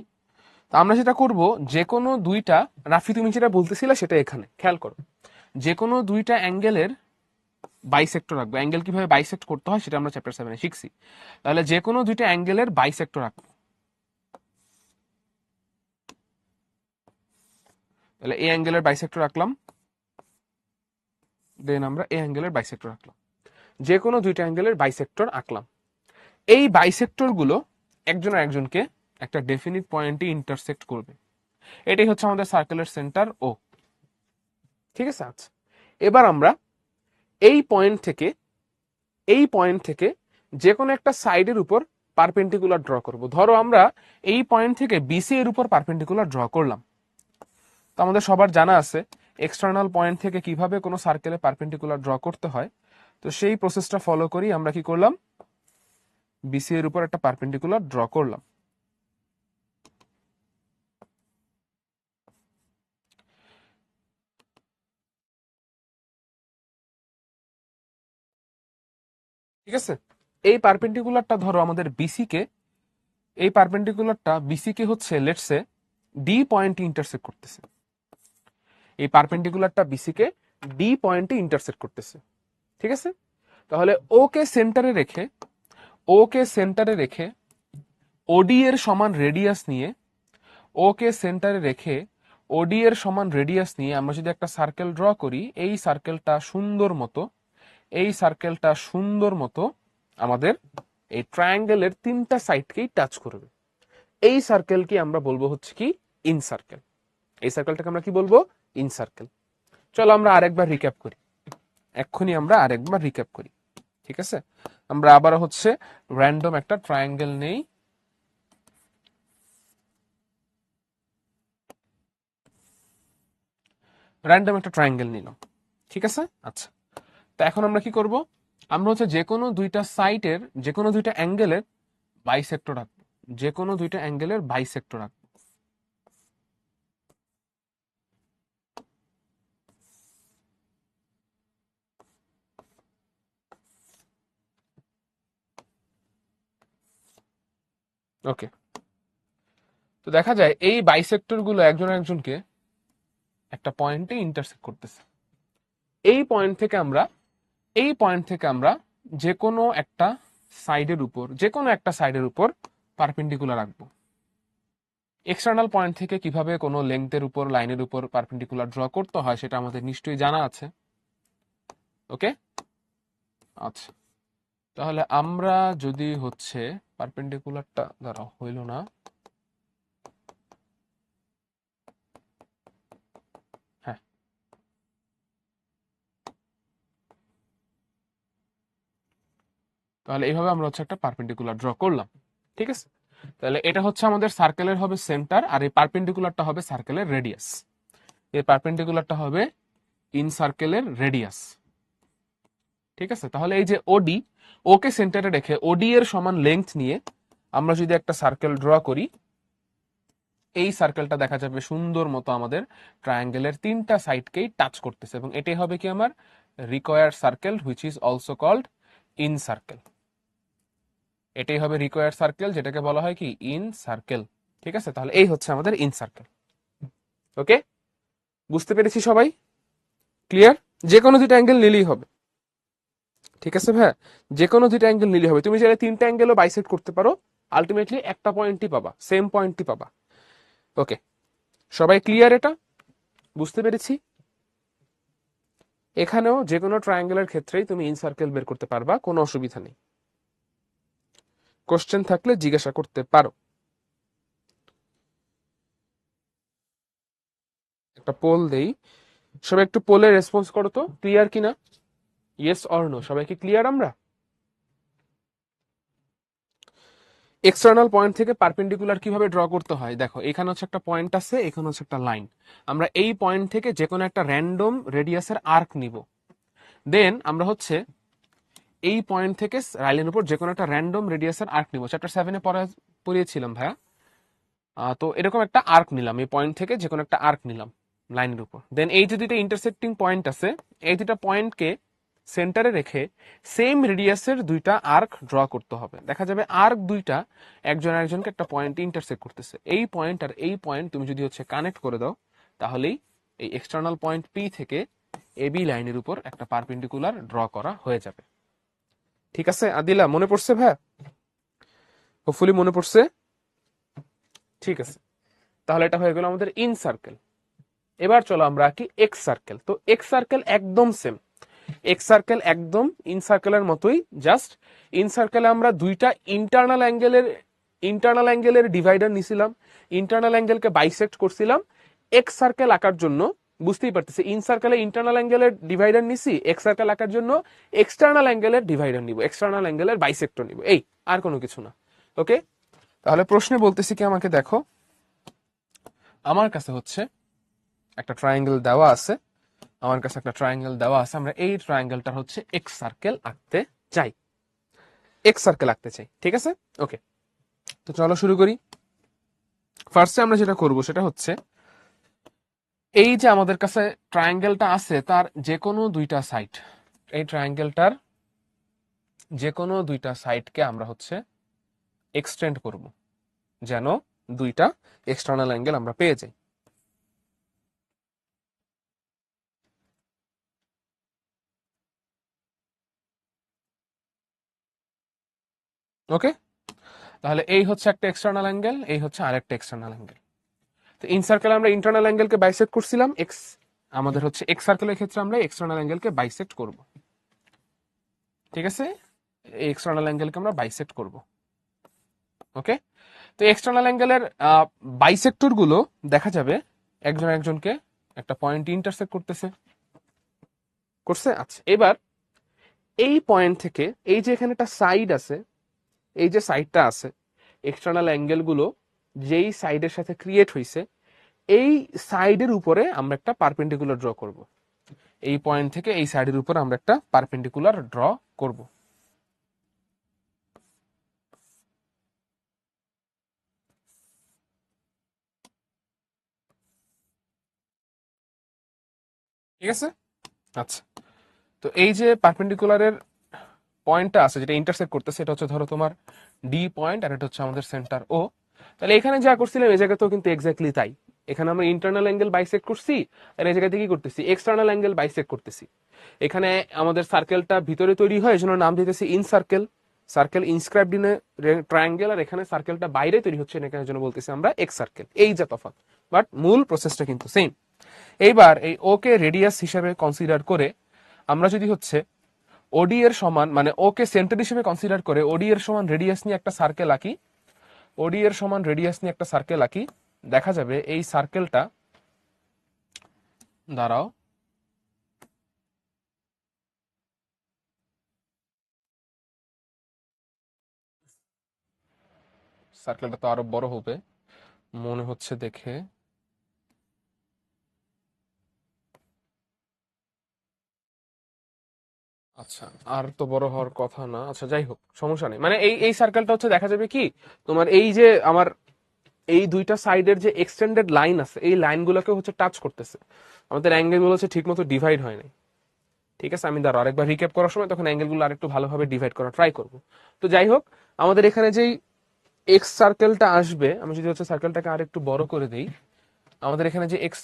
তো আমরা যেটা করব, যে কোনো দুইটা, রাফি তুমি যেটা বলতেছিলে সেটা এখানে খেয়াল করো, যে কোনো দুইটা অ্যাঙ্গেলের বাইসেক্টর রাখবো। অ্যাঙ্গেল কিভাবে বাইসেক্ট করতে হয় সেটা আমরা চ্যাপ্টার 7 শিখছি। তাহলে যে কোনো দুইটা অ্যাঙ্গেলের বাইসেক্টর রাখবো। তাহলে এই অ্যাঙ্গেলের বাইসেক্টর রাখলাম, দেন আমরা এই অ্যাঙ্গেলের বাইসেক্টর রাখলাম। যে কোনো দুইটা অ্যাঙ্গেলের বাইসেক্টর আঁকলাম। এই বাইসেক্টর গুলো একজন একজনকে একটা ডেফিনিট পয়েন্টে ইন্টারসেক্ট করবে। এটাই হচ্ছে আমাদের সার্কেলের সেন্টার ও। ঠিক আছে? আচ্ছা, এবার আমরা এই পয়েন্ট থেকে যে কোনো একটা সাইডের উপর পারপেন্ডিকুলার ড্র করব। ধরো আমরা এই পয়েন্ট থেকে বিসি এর উপর পারপেন্ডিকুলার ড্র করলাম। তো আমাদের সবার জানা আছে এক্সটার্নাল পয়েন্ট থেকে কিভাবে কোনো সার্কেলে পারপেন্ডিকুলার ড্র করতে হয়। তো সেই প্রসেসটা ফলো করি আমরা কি করলাম, বিসি এর উপর একটা পারপেন্ডিকুলার ড্র করলাম। ঠিক আছে, এই পারপেন্ডিকুলারটা ধরো আমাদের বিসি কে, এই পারপেন্ডিকুলারটা বিসি কে হচ্ছে লেটসে ডি পয়েন্টে ইন্টারসেক্ট করতেছে। এই পারপেন্ডিকুলারটা বিসি কে ডি পয়েন্টে ইন্টারসেক্ট করতেছে। ঠিক আছে? তাহলে ও কে সেন্টারে রেখে, ও কে সেন্টারে রেখে ওডি এর সমান রেডিয়াস নিয়ে, ও কে সেন্টারে রেখে ওডি এর সমান রেডিয়াস নিয়ে আমরা যদি একটা সার্কেল ড্র করি, এই সার্কেলটা সুন্দর মতো এই সার্কেলটা সুন্দর মতো আমাদের এই ট্রায়াঙ্গেলের তিনটা সাইডকেই টাচ করবে। এই সার্কেলকে আমরা বলবো হচ্ছে কি ইন সার্কেল। এই সার্কেলটাকে আমরা কি বলবো? In circle. চলো আমরা আরেকবার রিক্যাপ করি, এক্ষুনি আমরা আরেকবার রিক্যাপ করি। ঠিক আছে, আমরা আবার হচ্ছে র্যান্ডম একটা ট্রায়াঙ্গেল নেই। র্যান্ডম একটা ট্রায়াঙ্গেল নিলাম, ঠিক আছে। আচ্ছা, তো এখন আমরা কি করব? আমরা হচ্ছে যে কোনো দুইটা সাইডের যে কোনো দুইটা অ্যাঙ্গেলের বাইসেক্টর রাখবো, যে কোনো দুইটা অ্যাঙ্গেলের বাইসেক্টর রাখবো। ওকে, তো দেখা যায় এই বাইসেক্টর গুলো একজন একজনকে একটা পয়েন্টে ইন্টারসেক্ট করতেছে। এই পয়েন্ট থেকে আমরা যে কোনো একটা সাইডের উপর পারপেন্ডিকুলার রাখবো। এক্সটার্নাল পয়েন্ট থেকে কিভাবে কোনো লেংথের উপর লাইনের উপর পারপেন্ডিকুলার ড্র করতে হয় সেটা আমাদের নিশ্চয়ই জানা আছে। ওকে, আচ্ছা, তাহলে আমরা যদি হচ্ছে পারপেন্ডিকুলারটা ধরো হইল না, হ্যাঁ, তাহলে এইভাবে আমরা হচ্ছে একটা পারপেন্ডিকুলার ড্র করলাম। ঠিক আছে, তাহলে এটা হচ্ছে আমাদের সার্কেলের হবে সেন্টার, আর এই পারপেন্ডিকুলারটা হবে সার্কেলের রেডিয়াস। এই পারপেন্ডিকুলারটা হবে ইন সার্কেলের রেডিয়াস। ঠিক আছে, তাহলে এই যে ওডি, ওকে সেন্টারে রেখে ওডি এর সমান লেংথ নিয়ে আমরা যদি একটা সার্কেল ড্র করি, এই সার্কেলটা দেখা যাবে সুন্দর মতো আমাদের ট্রায়াঙ্গেলের তিনটা সাইডকেই টাচ করতেছে, এবং এটাই হবে কি আমার required circle, which is also called in circle. এটাই হবে রিকোয়ার্ড সার্কেল, যেটাকে বলা হয় কি ইন সার্কেল। ঠিক আছে, তাহলে এই হচ্ছে আমাদের ইন সার্কেল। ওকে, বুঝতে পেরেছি সবাই? ক্লিয়ার? যে কোনো দুইটা অ্যাঙ্গেল নিলেই হবে। ঠিক আছে ভাই, যে কোনো দুইটা অ্যাঙ্গেল নিলেই হবে। তুমি চাইলে তিনটা অ্যাঙ্গেলও বাইসেক্ট করতে পারো, আলটিমেটলি একটা পয়েন্টই পাবা, সেম পয়েন্টই পাবা। ওকে, সবাই ক্লিয়ার? এটা বুঝতে পেরেছি। এখানেও যে কোনো ট্রায়াঙ্গেলের ক্ষেত্রেই তুমি ইন সার্কেল বের করতে পারবা, কোনো অসুবিধা নেই। কোশ্চেন থাকলে জিজ্ঞাসা করতে পারো। একটা পোল দেই, সবাই একটু পোলে রেসপন্স করো তো, ক্লিয়ার কিনা, ইয়েস অর নো। সবাইকে ক্লিয়ার? আমরা এক্সটার্নাল পয়েন্ট থেকে পারপেন্ডিকুলার কিভাবে ড্র করতে হয় দেখো, এখানে হচ্ছে একটা পয়েন্ট আছে, এখানে হচ্ছে একটা লাইন। আমরা এই পয়েন্ট থেকে যে কোনো একটা র্যান্ডম রেডিয়াসের আর্ক নিব, দেন আমরা হচ্ছে এই পয়েন্ট থেকে লাইনের উপর যে কোনো একটা র্যান্ডম রেডিয়াসের আর্ক নিব। চ্যাপ্টার 7-এ পড়িয়েছিলাম ভাইয়া। তো এরকম একটা আর্ক নিলাম, এই পয়েন্ট থেকে যে কোনো একটা আর্ক নিলাম লাইনের উপর। দেন এই যে দুইটা ইন্টারসেক্টিং পয়েন্ট আছে, এই দুইটা পয়েন্টকে সেন্টারে রেখে সেম রেডিয়াসের দুইটা আর্ক ড্র করতে হবে। দেখা যাবে আর্ক দুইটা একজন একজনকে একটা পয়েন্টে ইন্টারসেক্ট করতেছে। এই পয়েন্ট আর এই পয়েন্ট তুমি যদি হচ্ছে কানেক্ট করে দাও, তাহলেই এই এক্সটার্নাল পয়েন্ট পি থেকে এবি লাইনের উপর একটা পারপেন্ডিকুলার ড্র করা হয়ে যাবে। ঠিক আছে আদিলা, মনে পড়ছে ভাই? হোপফুলি মনে পড়ছে। ঠিক আছে, তাহলে এটা হয়ে গেল আমাদের ইন সার্কেল। এবার চলো আমরা আঁকি এক্স সার্কেল। তো এক্স সার্কেল একদম সেম, এক্স সার্কেল একদম ইন সার্কেলের মতোই, জাস্ট ইন সার্কেলে আমরা দুইটা ইন্টারনাল অ্যাঙ্গেলের ডিভাইডার নিছিলাম, ইন্টারনাল অ্যাঙ্গেলকে বাইসেক্ট করছিলাম। এক্স সার্কেল আঁকার জন্য বুঝতেই পারতেছি, ইন সার্কেলে ইন্টারনাল অ্যাঙ্গেলের ডিভাইডার নিছি, এক্স সার্কেল আঁকার জন্য এক্সটার্নাল অ্যাঙ্গেলের ডিভাইডার নিব, এক্সটার্নাল অ্যাঙ্গেলের বাইসেক্টর নিব, এই আর কোনো কিছু না। ওকে, তাহলে প্রশ্নে বলতেছি কি, আমাকে দেখো, আমার কাছে হচ্ছে একটা ট্রায়াঙ্গেল দেওয়া আছে, আমরা এই ট্রায়াঙ্গেলটার হচ্ছে এক্স সার্কেল আঁকতে চাই, ঠিক আছে। ওকে, তো চলো শুরু করি। ফার্স্টে আমরা যেটা করব সেটা হচ্ছে, এই যে আমাদের কাছে ট্রায়াঙ্গেলটা আছে তার যে কোনো দুইটা সাইড, এই ট্রায়াঙ্গেলটার যে কোনো দুইটা সাইডকে আমরা হচ্ছে এক্সটেন্ড করব, যেন দুইটা এক্সটার্নাল অ্যাঙ্গেল আমরা পেয়ে যাই। ওকে, তাহলে এই হচ্ছে একটা এক্সটার্নাল অ্যাঙ্গেল, এই হচ্ছে আরেকটা এক্সটার্নাল অ্যাঙ্গেল। তো ইন সার্কেলে আমরা ইন্টারনাল অ্যাঙ্গেলকে বাইসেক্ট করছিলাম, আমাদের হচ্ছে এক্স সার্কেলের ক্ষেত্রে আমরা এক্সটার্নাল অ্যাঙ্গেলকে বাইসেক্ট করব। ঠিক আছে, এই এক্সটার্নাল অ্যাঙ্গেলকে আমরা বাইসেক্ট করব। ওকে, তো এক্সটার্নাল অ্যাঙ্গেলের বাইসেক্টর গুলো দেখা যাবে একজন একজনকে একটা পয়েন্ট ইন্টারসেক্ট করতেছে, করছে। আচ্ছা, এবার এই পয়েন্ট থেকে এই যে এখানে একটা সাইড আছে, এই যে সাইডটা আছে, এক্সটার্নাল অ্যাঙ্গেল গুলো যেই সাইডের সাথে ক্রিয়েট হয়েছে এই সাইডের উপরে আমরা একটা পারপেন্ডিকুলার ড্র করব। এই পয়েন্ট থেকে এই সাইডের উপরে আমরা একটা পারপেন্ডিকুলার ড্র করব। ঠিক আছে, আচ্ছা, তো এই যে পারপেন্ডিকুলারের পয়েন্টটা আছে যেটা ইন্টারসেক্ট করতেছে, এটা হচ্ছে ধরো তোমার ডি পয়েন্ট আর এটা হচ্ছে আমাদের সেন্টার ও। তাহলে এখানে যা করছিলাম এই জায়গাতেও কিন্তু এক্স্যাক্টলি তাই। এখানে আমরা ইন্টারনাল অ্যাঙ্গেল বাইসেক্ট করছি আর এই জায়গাতে কি করতেছি, এক্সটার্নাল অ্যাঙ্গেল বাইসেক্ট করতেছি। এখানে আমাদের সার্কেলটা ভিতরে তৈরি হয়, এজন্য নাম দিতেছি incircle, circle inscribed in triangle. আর এখানে সার্কেলটা বাইরে তৈরি হচ্ছে, এখানে জন্য বলতেছি আমরা এক্স সার্কেল। এই যা তফাৎ, বাট মূল প্রসেসটা কিন্তু সেম। এইবার এই ওকে রেডিয়াস হিসেবে কনসিডার করে আমরা যদি হচ্ছে ওডি এর সমান, মানে ওকে সেন্টার হিসেবে কনসিডার করে ওডি এর সমান রেডিয়াস নিয়ে একটা সার্কেল আঁকি, ওডি এর সমান রেডিয়াস নিয়ে একটা সার্কেল আঁকি, দেখা যাবে এই সার্কেলটা, দাঁড়াও, সার্কেলটা তো আরো বড় হবে মনে হচ্ছে দেখে। আচ্ছা, আর তো বড় হওয়ার কথা না, আচ্ছা যাই হোক সমস্যা নেই। মানে এই এই সার্কেলটা হচ্ছে দেখা যাবে কি তোমার এই যে আমার এই দুইটা সাইডের যে এক্সটেন্ডেড লাইন আছে এই লাইনগুলোকে হচ্ছে টাচ করতেছে। আমাদের অ্যাঙ্গেল গুলো হচ্ছে ঠিক মতো ডিভাইড হয় নাই। ঠিক আছে, আমি দাঁড়াও আরেকবার রিক্যাপ করার সময় তখন অ্যাঙ্গেলগুলো আরেকটু ভালোভাবে ডিভাইড করা ট্রাই করব। তো যাই হোক, আমাদের এখানে যেই এক্স সার্কেলটা আসবে, আমি যদি হচ্ছে সার্কেলটাকে আর একটু বড় করে দেই, আমাদের এখানে যে এক্স,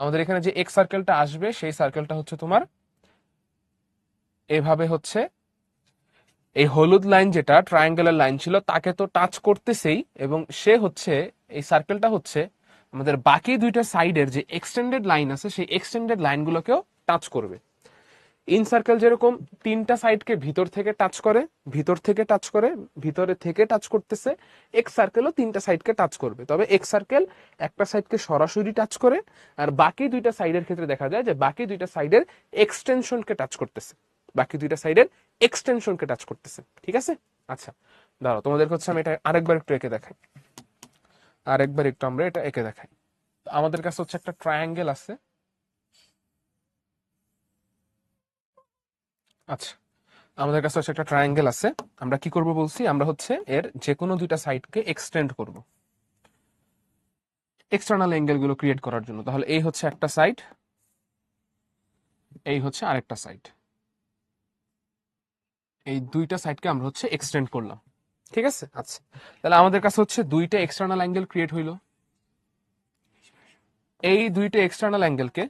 আমাদের এখানে যে এক্স সার্কেলটা আসবে সেই সার্কেলটা হচ্ছে তোমার এভাবে হচ্ছে এই হলুদ লাইন যেটা ট্রায়াঙ্গেলের লাইন ছিল তাকে তো টাচ করতেছেই, এবং সে হচ্ছে এই সার্কেলটা হচ্ছে আমাদের বাকি দুইটা সাইডের যে এক্সটেন্ডেড লাইন আছে সেই এক্সটেন্ডেড লাইনগুলোকেও টাচ করবে। ইন সার্কেল যেরকম তিনটা সাইডকে ভিতর থেকে টাচ করে, ভিতর থেকে টাচ করে, ভিতরে থেকে টাচ করতেছে, এক্স সার্কেলও তিনটা সাইডকে টাচ করবে। তবে এক্স সার্কেল একটা সাইডকে সরাসরি টাচ করে, আর বাকি দুইটা সাইডের ক্ষেত্রে দেখা যায় যে বাকি দুইটা সাইডের এক্সটেনশনকে টাচ করতেছে, বাকি দুইটা সাইডের এক্সটেনশনকে টাচ করতেছে। ঠিক আছে, আচ্ছা দাঁড়াও তোমাদেরকে হচ্ছে আমি এটা আরেকবার একটু এঁকে দেখাই, আরেকবার একটু আমরা এটা এঁকে দেখাই। আমাদের কাছে হচ্ছে একটা ট্রায়াঙ্গেল আছে। আচ্ছা, আমাদের কাছে হচ্ছে একটা ট্রায়াঙ্গেল আছে, আমরা কি করব বলছি, আমরা হচ্ছে এর যে কোনো দুইটা সাইডকে এক্সটেন্ড করব এক্সটার্নাল অ্যাঙ্গেল গুলো ক্রিয়েট করার জন্য। তাহলে এই হচ্ছে একটা সাইড, এই হচ্ছে আরেকটা সাইড, এই দুইটা সাইডকে আমরা হচ্ছে এক্সটেন্ড করলাম। ঠিক আছে, আচ্ছা, তাহলে আমাদের কাছে হচ্ছে দুইটা এক্সটার্নাল অ্যাঙ্গেল ক্রিয়েট হইলো। এই দুইটা এক্সটার্নাল অ্যাঙ্গেলকে,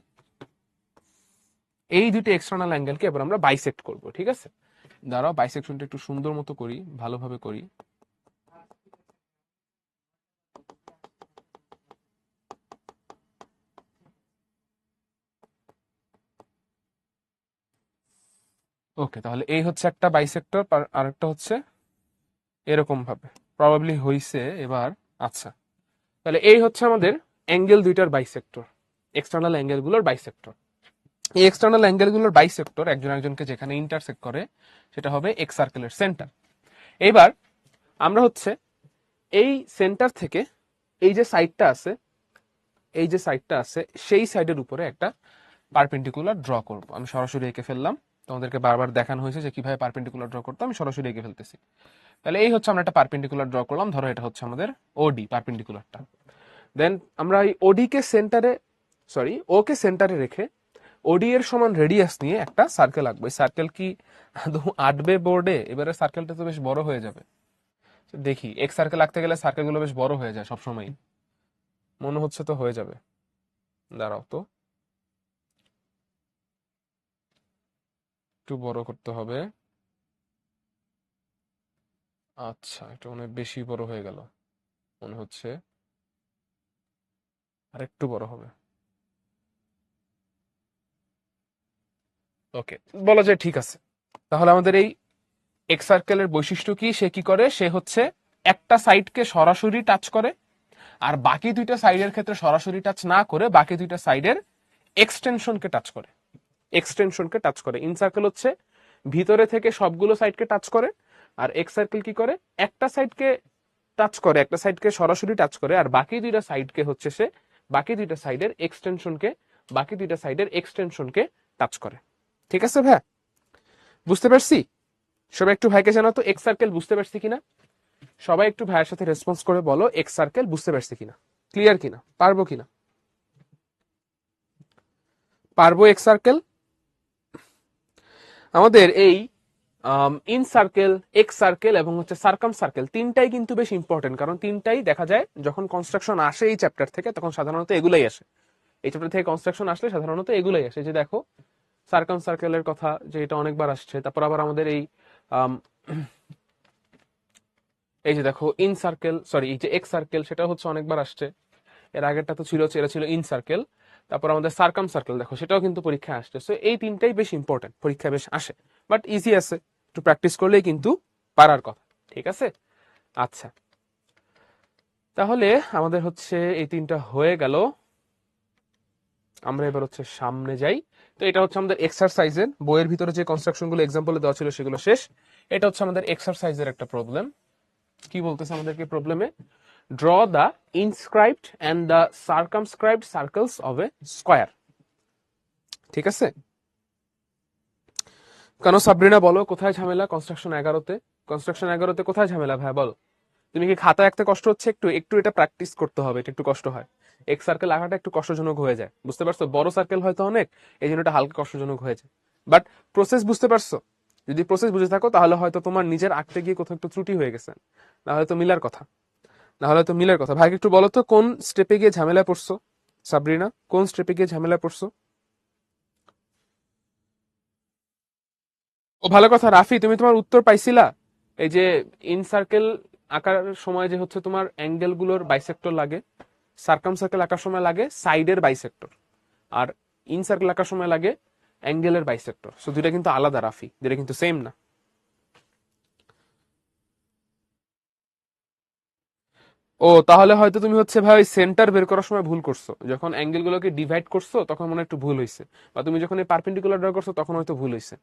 এই দুইটা এক্সটার্নাল অ্যাঙ্গেলকে এবার আমরা বাইসেক্ট করব। ঠিক আছে, দাঁড়াও বাইসেকশনটা একটু সুন্দর মতো করি, ভালোভাবে করি। ওকে, তাহলে এই হচ্ছে একটা বাইসেক্টর, আর একটা হচ্ছে এরকম ভাবে প্রবাবলি হইছে এবার। আচ্ছা, তাহলে এই হচ্ছে আমাদের অ্যাঙ্গেল দুইটার বাইসেক্টর, এক্সটার্নাল অ্যাঙ্গেল গুলোর বাইসেক্টর। এই এক্সটার্নাল অ্যাঙ্গেল গুলোর বাইসেক্টর একজন একজনকে যেখানে ইন্টারসেক্ট করে সেটা হবে এক্স সার্কেলের সেন্টার। এবার আমরা হচ্ছে এই সেন্টার থেকে এই যে সাইডটা আছে, এই যে সাইডটা আছে সেই সাইডের উপরে একটা পারপেন্ডিকুলার ড্র করব। আমি সরাসরি এঁকে ফেললাম, তোমাদেরকে বারবার দেখানো হয়েছে যে কিভাবে পারপেন্ডিকুলার ড্র করতে, আমি সরাসরি এঁকে ফেলতেছি। তাহলে এই হচ্ছে আমরা একটা পারপেন্ডিকুলার ড্র করলাম, ধরো এটা হচ্ছে আমাদের ওডি পারপেন্ডিকুলারটা। দেন আমরা এই ওডি কে সেন্টারে, সরি ওকে সেন্টারে রেখে ওডি এর সমান রেডিয়াস নিয়ে একটা সার্কেল আঁকবো। এই সার্কেল কি আদৌ আঁটবে বোর্ডে? এবারে সার্কেলটা তো বেশ বড় হয়ে যাবে। দেখি এক্স সার্কেল আঁকতে গেলে সার্কেলগুলো বেশ বড় হয়ে যায় সবসময়, মনে হচ্ছে তো হয়ে যাবে। দাঁড়াও তো একটু বড় করতে হবে। আচ্ছা, এটা অনেক বেশি বড় হয়ে গেল মনে হচ্ছে, আর একটু বড় হবে। ওকে, বলা যায় ঠিক আছে। তাহলে আমাদের এই এক্স সার্কেলের বৈশিষ্ট্য কি, সে কি করে, সে হচ্ছে একটা সাইডকে সরাসরি টাচ করে, আর বাকি দুইটা সাইডের ক্ষেত্রে সরাসরি টাচ না করে বাকি দুইটা সাইডের এক্সটেনশনকে টাচ করে। এক্সটেনশনকে টাচ করে। ইন সার্কেল হচ্ছে ভিতরে থেকে সবগুলো সাইডকে টাচ করে, আর এক্স সার্কেল কি করে, একটা সাইডকে টাচ করে, একটা সাইডকে সরাসরি টাচ করে, আর বাকি দুইটা সাইডকে হচ্ছে সে বাকি দুইটা সাইডের এক্সটেনশনকে টাচ করে। ঠিক আছে ভাই, বুঝতে পারছি? সবাই একটু ভাইকে জানাতো এক্স সার্কেল বুঝতে পারছি কিনা। সবাই একটু ভাইয়ের সাথে রেসপন্স করে বলো এক্স সার্কেল বুঝতে পারছি কিনা, ক্লিয়ার কিনা, পারবো কিনা। পারবো এক্স সার্কেল। আমাদের এই ইন সার্কেল, এক্স সার্কেল এবং হচ্ছে সার্কাম সার্কেল তিনটাই কিন্তু বেশ ইম্পর্টেন্ট, কারণ তিনটাই দেখা যায় যখন কনস্ট্রাকশন আসে এই চ্যাপ্টার থেকে তখন সাধারণত এগুলাই আসে। এই চ্যাপ্টার থেকে কনস্ট্রাকশন আসলে সাধারণত এগুলাই আসে। যে দেখো সার্কাম সার্কেলের কথা, যে এটা অনেকবার আসছে। তারপর আবার আমাদের এই যে দেখো ইন সার্কেল, সরি এই যে এক্স সার্কেল, সেটা হচ্ছে অনেকবার আসছে। এর আগেরটা তো ছিল, এটা ছিল ইন সার্কেল। তারপর আমাদের সার্কাম সার্কেল দেখো, সেটাও কিন্তু পরীক্ষায় আসছে। সো এই তিনটাই বেশ ইম্পর্টেন্ট, পরীক্ষায় বেশ আসে, বাট ইজি আছে, একটু প্র্যাকটিস করলেই কিন্তু পারার কথা। ঠিক আছে, আচ্ছা তাহলে আমাদের হচ্ছে এই তিনটা হয়ে গেল। আমরা এবার হচ্ছে সামনে যাই। তো এটা হচ্ছে আমাদের এক্সারসাইজের বইয়ের ভিতরে যে কনস্ট্রাকশন গুলো এক্সাম্পলে দেওয়া ছিল সেগুলো শেষ। এটা হচ্ছে আমাদের এক্সারসাইজের একটা প্রবলেম। কি বলতেছে আমাদেরকে প্রবলেমে, draw the inscribed and the circumscribed circles of a square. ঠিক আছে, কেন সাবরিনা বলো কোথায় ঝামেলা কনস্ট্রাকশন 11-তে? কনস্ট্রাকশন 11-তে কোথায় ঝামেলা ভাই বলো? তুমি কি খাতা আঁকতে কষ্ট হচ্ছে? একটু একটু এটা প্র্যাকটিস করতে হবে, এটা একটু কষ্ট হয়। এক্স সার্কেল আঁকাটা একটু কষ্টজনক হয়ে যায়, বুঝতে পারছো? বড় সার্কেল হয়তো অনেক, এই জন্য এটা হালকা কষ্টজনক হয়ে যায়, বাট প্রসেস বুঝতে পারছো? যদি প্রসেস বুঝে থাকো তাহলে হয়তো তোমার নিজের আঁকতে গিয়ে কোথাও একটু ত্রুটি হয়ে গেছে, না হলে তো মিলার কথা, না হলে তো মিলার কথা। ভাইকে একটু বলো তো কোন স্টেপে গিয়ে ঝামেলায় পড়ছো সাবরিনা, কোন স্টেপে গিয়ে ঝামেলায় পড়ছো? ও ভালো কথা। রাফি তুমি তোমার উত্তর পাইছিলা? এই যে ইন সার্কেল আঁকার সময় যে হচ্ছে তোমার অ্যাঙ্গেল গুলোর বাইসেক্টর লাগে, সার্কাম সার্কেল আঁকার সময় লাগে সাইডের বাইসেক্টর, আর ইন সার্কেল আঁকার সময় লাগে অ্যাঙ্গেলের বাইসেক্টর। সো দুইটা কিন্তু আলাদা রাফি, দুইটা কিন্তু সেম না। ও তাহলে হয়তো তুমি হচ্ছে ভাই সেন্টার বের করার সময় ভুল করছো, যখন অ্যাঙ্গেল গুলোকে ডিভাইড করছো তখন মনে হয় একটু ভুল হয়েছে, বা তুমি যখন এই পারপেন্ডিকুলার ড্র করছো তখন হয়তো ভুল হয়েছে।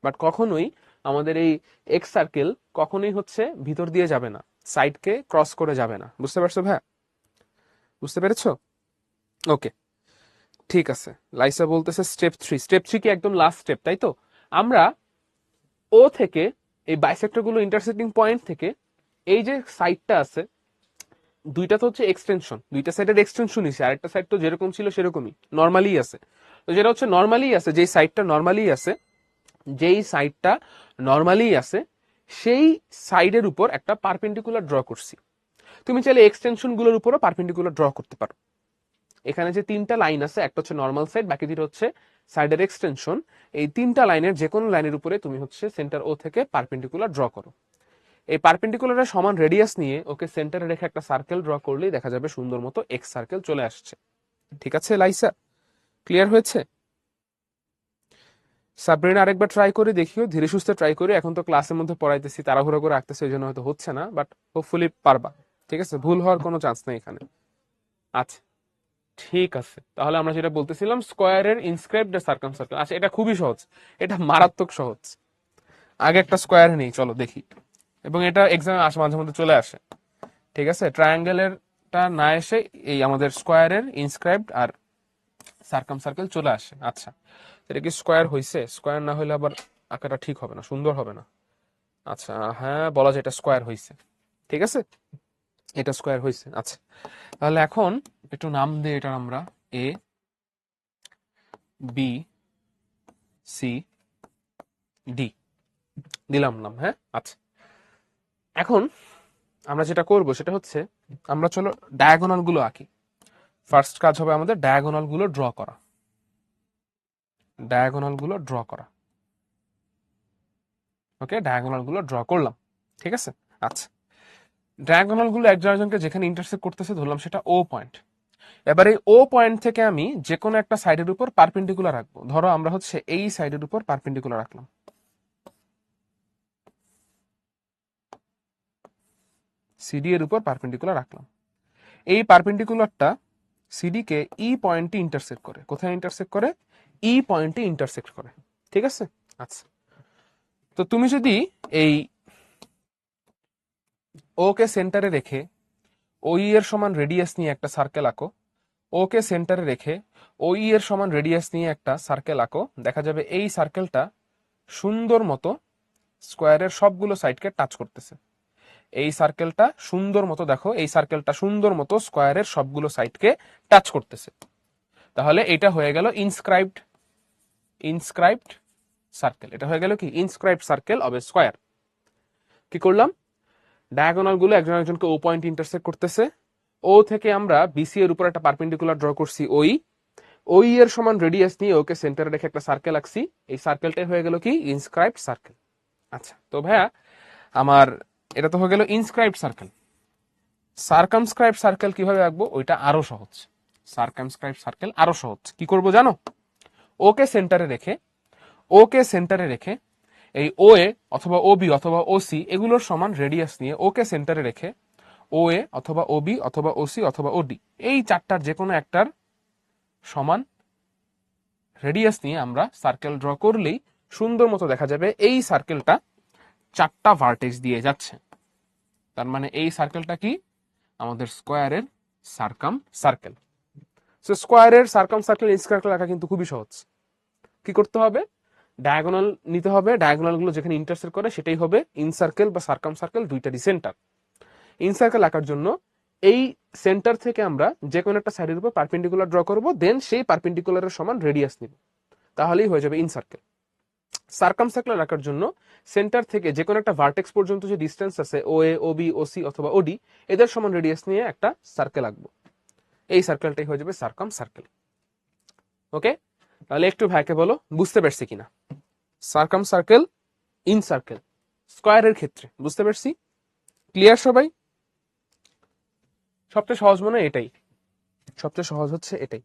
বাট কখনোই আমাদের এই এক্স সার্কেল কখনোই হচ্ছে ভিতর দিয়ে যাবে না, সাইডকে ক্রস করে যাবে না। বুঝতে পারছো ভাই? বুঝতে পেরেছো? ওকে, ঠিক আছে। লাইসা বলতেছে স্টেপ 3। স্টেপ 3 কি একদম লাস্ট স্টেপ, তাই তো? আমরা ও থেকে এই বাইসেক্টর গুলো ইন্টারসেক্টিং পয়েন্ট থেকে এই যে সাইডটা আছে, দুইটা তো হচ্ছে এক্সটেনশন, দুইটা সাইডের এক্সটেনশন হিসেবে আরেকটা সাইড তো যেরকম ছিল সেরকমই নর্মালি আছে। তো যেটা হচ্ছে নর্মালি আছে, যেই সাইডটা নর্মালি আছে, যেই সাইডটা নর্মালি আছে সেই সাইডের উপর একটা পারপেন্ডিকুলার ড্র করছি। তুমি চাইলে এক্সটেনশন গুলোর উপরও পারপেন্ডিকুলার ড্র করতে পারো। এখানে যে তিনটা লাইন আছে, একটা হচ্ছে নর্মাল সাইড, বাকি দুটো হচ্ছে সাইডের এক্সটেনশন। এই তিনটা লাইনের যে কোনো লাইনের উপরে তুমি হচ্ছে সেন্টার ও থেকে পারপেন্ডিকুলার ড্র করো। এই পারপেন্ডিকুলারের সমান রেডিয়াস নিয়ে ওকে সেন্টারে রেখে একটা সার্কেল ড্র করলেই দেখা যাবে সুন্দর মতো এক্স সার্কেল চলে আসছে। ঠিক আছে লাইসা, ক্লিয়ার হয়েছে? সাবরিনা আরেকবার ট্রাই করে দেখিও, ধীরে সুস্থে ট্রাই করি। এখন তো ক্লাসের মধ্যে পড়াইতেছি, তাড়াহুড়ো করে রাখতেছি, ওই জন্য হয়তো হচ্ছে না, বাট হোপফুলি পারবা। ঠিক আছে, ভুল হওয়ার কোনো চান্স নেই এখানে। আচ্ছা ঠিক আছে, তাহলে আমরা যেটা বলতেছিলাম স্কোয়ারের ইনস্ক্রাইবড সার্কাম সার্কেল। আচ্ছা এটা খুবই সহজ, এটা মারাত্মক সহজ। আগে একটা স্কোয়ার নেই, চলো দেখি। এবং এটা এক্সামে আসে, মাঝে মধ্যে চলে আসে। ঠিক আছে, ট্রায়াঙ্গেলের টা না এসে এই আমাদের স্কোয়ারের ইনস্ক্রাইবড আর সার্কাম সার্কেল চলে আসে। আচ্ছা এটা কি স্কোয়ার হইছে? স্কোয়ার না হলে আবার আঁকাটা ঠিক হবে না, সুন্দর হবে না। আচ্ছা হ্যাঁ, বলা যায় এটা স্কোয়ার হইছে। ঠিক আছে, এটা স্কোয়ার হইছে। আচ্ছা তাহলে এখন একটু নাম দিই এটার আমরা, এ বি সি ডি দিলাম নাম। হ্যাঁ আচ্ছা, এখন আমরা যেটা করব সেটা হচ্ছে আমরা চলো ডায়াগোনাল গুলো আঁকি। ফার্স্ট কাজ হবে আমাদের ডায়াগোনাল গুলো ড্র করা, ডায়াগোনাল গুলো ড্র করা। ওকে, ডায়াগোনাল গুলো ড্র করলাম। ঠিক আছে, আচ্ছা ডায়াগোনাল গুলো একজন একজনকে যেখানে ইন্টারসেক্ট করতেছে ধরলাম সেটা ও পয়েন্ট। এবার এই ও পয়েন্ট থেকে আমি যে কোনো একটা সাইডের উপর পারপেন্ডিকুলার রাখবো। ধরো আমরা হচ্ছে এই সাইডের উপর পারপেন্ডিকুলার রাখলাম, সিডি এর উপর পারপেন্ডিকুলার রাখলাম। এই পারপেন্ডিকুলারটা সিডি কে ই পয়েন্টে ইন্টারসেক্ট করে। কোথায় ইন্টারসেক্ট করে? ই পয়েন্টে ইন্টারসেক্ট করে। ঠিক আছে? আচ্ছা, তো তুমি যদি এই ও কে সেন্টারে রেখে ওই এর সমান রেডিয়াস নিয়ে একটা সার্কেল আঁকো, ও কে সেন্টারে রেখে ওই এর সমান রেডিয়াস নিয়ে একটা সার্কেল আঁকো, দেখা যাবে এই সার্কেলটা সুন্দর মতো স্কোয়ারের সবগুলো সাইডকে টাচ করতেছে। এই সার্কেলটা সুন্দর মতো, দেখো এই সার্কেলটা সুন্দর মতো স্কোয়ারের সবগুলো সাইডকে টাচ করতেছে। তাহলে এটা হয়ে গেল ইনস্ক্রাইবড ইনস্ক্রাইবড সার্কেল। এটা হয়ে গেল কি? Inscribed circle of a square. কি করলাম? ডায়াগোনাল গুলো একজন একজনকে ও পয়েন্ট ইন্টারসেক্ট করতেছে। ও থেকে আমরা বিসি এর উপর একটা পারপেন্ডিকুলার ড্র করছি ওই, ওই এর সমান রেডিয়াস নিয়ে ওকে সেন্টারে রেখে একটা সার্কেল আঁকছি। এই সার্কেলটাই হয়ে গেল কি? Inscribed circle. আচ্ছা, তো ভাইয়া আমার এটা তো হয়ে গেল ইনস্ক্রাইবড সার্কেল। সার্কামস্ক্রাইবড সার্কেল কিভাবে আঁকবো? ওইটা আরো সহজ। সার্কামস্ক্রাইবড সার্কেল আরো সহজ। কি করব জানো? ওকে সেন্টারে রেখে, ওকে সেন্টারে রেখে এই ও এ অথবা ও বি অথবা ও সি এগুলোর সমান রেডিয়াস নিয়ে ওকে সেন্টারে রেখে ও এ অথবা ও বি অথবা ও সি অথবা ও ডি এই চারটার যে কোনো একটার সমান রেডিয়াস নিয়ে আমরা সার্কেল ড্র করলেই সুন্দর মতো দেখা যাবে এই সার্কেলটা চারটা ভার্টেক্স দিয়ে যাচ্ছে। তার মানে এই সার্কেলটা কি? আমাদের স্কোয়ারের সার্কাম সার্কেল। সো স্কোয়ারের সার্কাম সার্কেল ইনসার্কেল রাখা কিন্তু খুবই সহজ। কি করতে হবে? ডায়াগোনাল নিতে হবে, ডায়াগোনাল গুলো যেখানে ইন্টারসেক্ট করে সেটাই হবে ইনসার্কেল বা সার্কাম সার্কেল, দুইটারই সেন্টার। ইনসার্কেল আঁকার জন্য এই সেন্টার থেকে আমরা যে কোনো একটা সাইডের উপর পারপেন্ডিকুলার ড্র করব, দেন সেই পারপেন্ডিকুলারের সমান রেডিয়াস নিব, তাহলেই হয়ে যাবে ইনসার্কেল। সার্কাম সার্কেল আঁকার জন্য সেন্টার থেকে যে কোনো একটা ভার্টেক্স পর্যন্ত যে ডিস্টেন্স আছে ও এ, ও বি, ও সি অথবা ওডি এদের সমান রেডিয়াস নিয়ে একটা সার্কেল আঁকবো। এই সার্কেলটাই হয়ে যাবে সার্কাম সার্কেল। ওকে, তাহলে একটু ভাইকে বলো বুঝতে পারছি কিনা। সার্কাম সার্কেল, ইন সার্কেল, স্কোয়ারের ক্ষেত্রে বুঝতে পারছি? ক্লিয়ার সবাই? সবচেয়ে সহজ মনে হয় এটাই, সবচেয়ে সহজ হচ্ছে এটাই।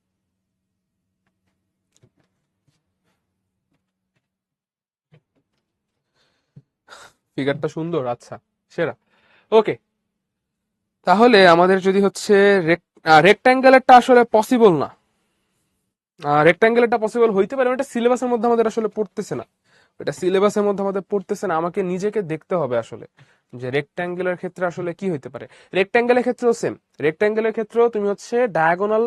ফিগারটা সুন্দর, আচ্ছা সেরা। ওকে, তাহলে আমাদের যদি হচ্ছে রেক্ট্যাঙ্গেলেরটা আসলে পসিবল না। রেক্ট্যাঙ্গেলেরটা পসিবল হইতে পারে, ওটা সিলেবাসের মধ্যে আমাদের আসলে পড়তেছে না, এটা সিলেবাসের মধ্যে আমাদের পড়তেছে না। আমাকে নিজেকে দেখতে হবে আসলে যে রেক্ট্যাঙ্গেলের ক্ষেত্রে আসলে কি হইতে পারে। রেক্ট্যাঙ্গেলের ক্ষেত্রেও সেম, রেক্ট্যাঙ্গেলের ক্ষেত্রেও তুমি হচ্ছে ডায়াগোনাল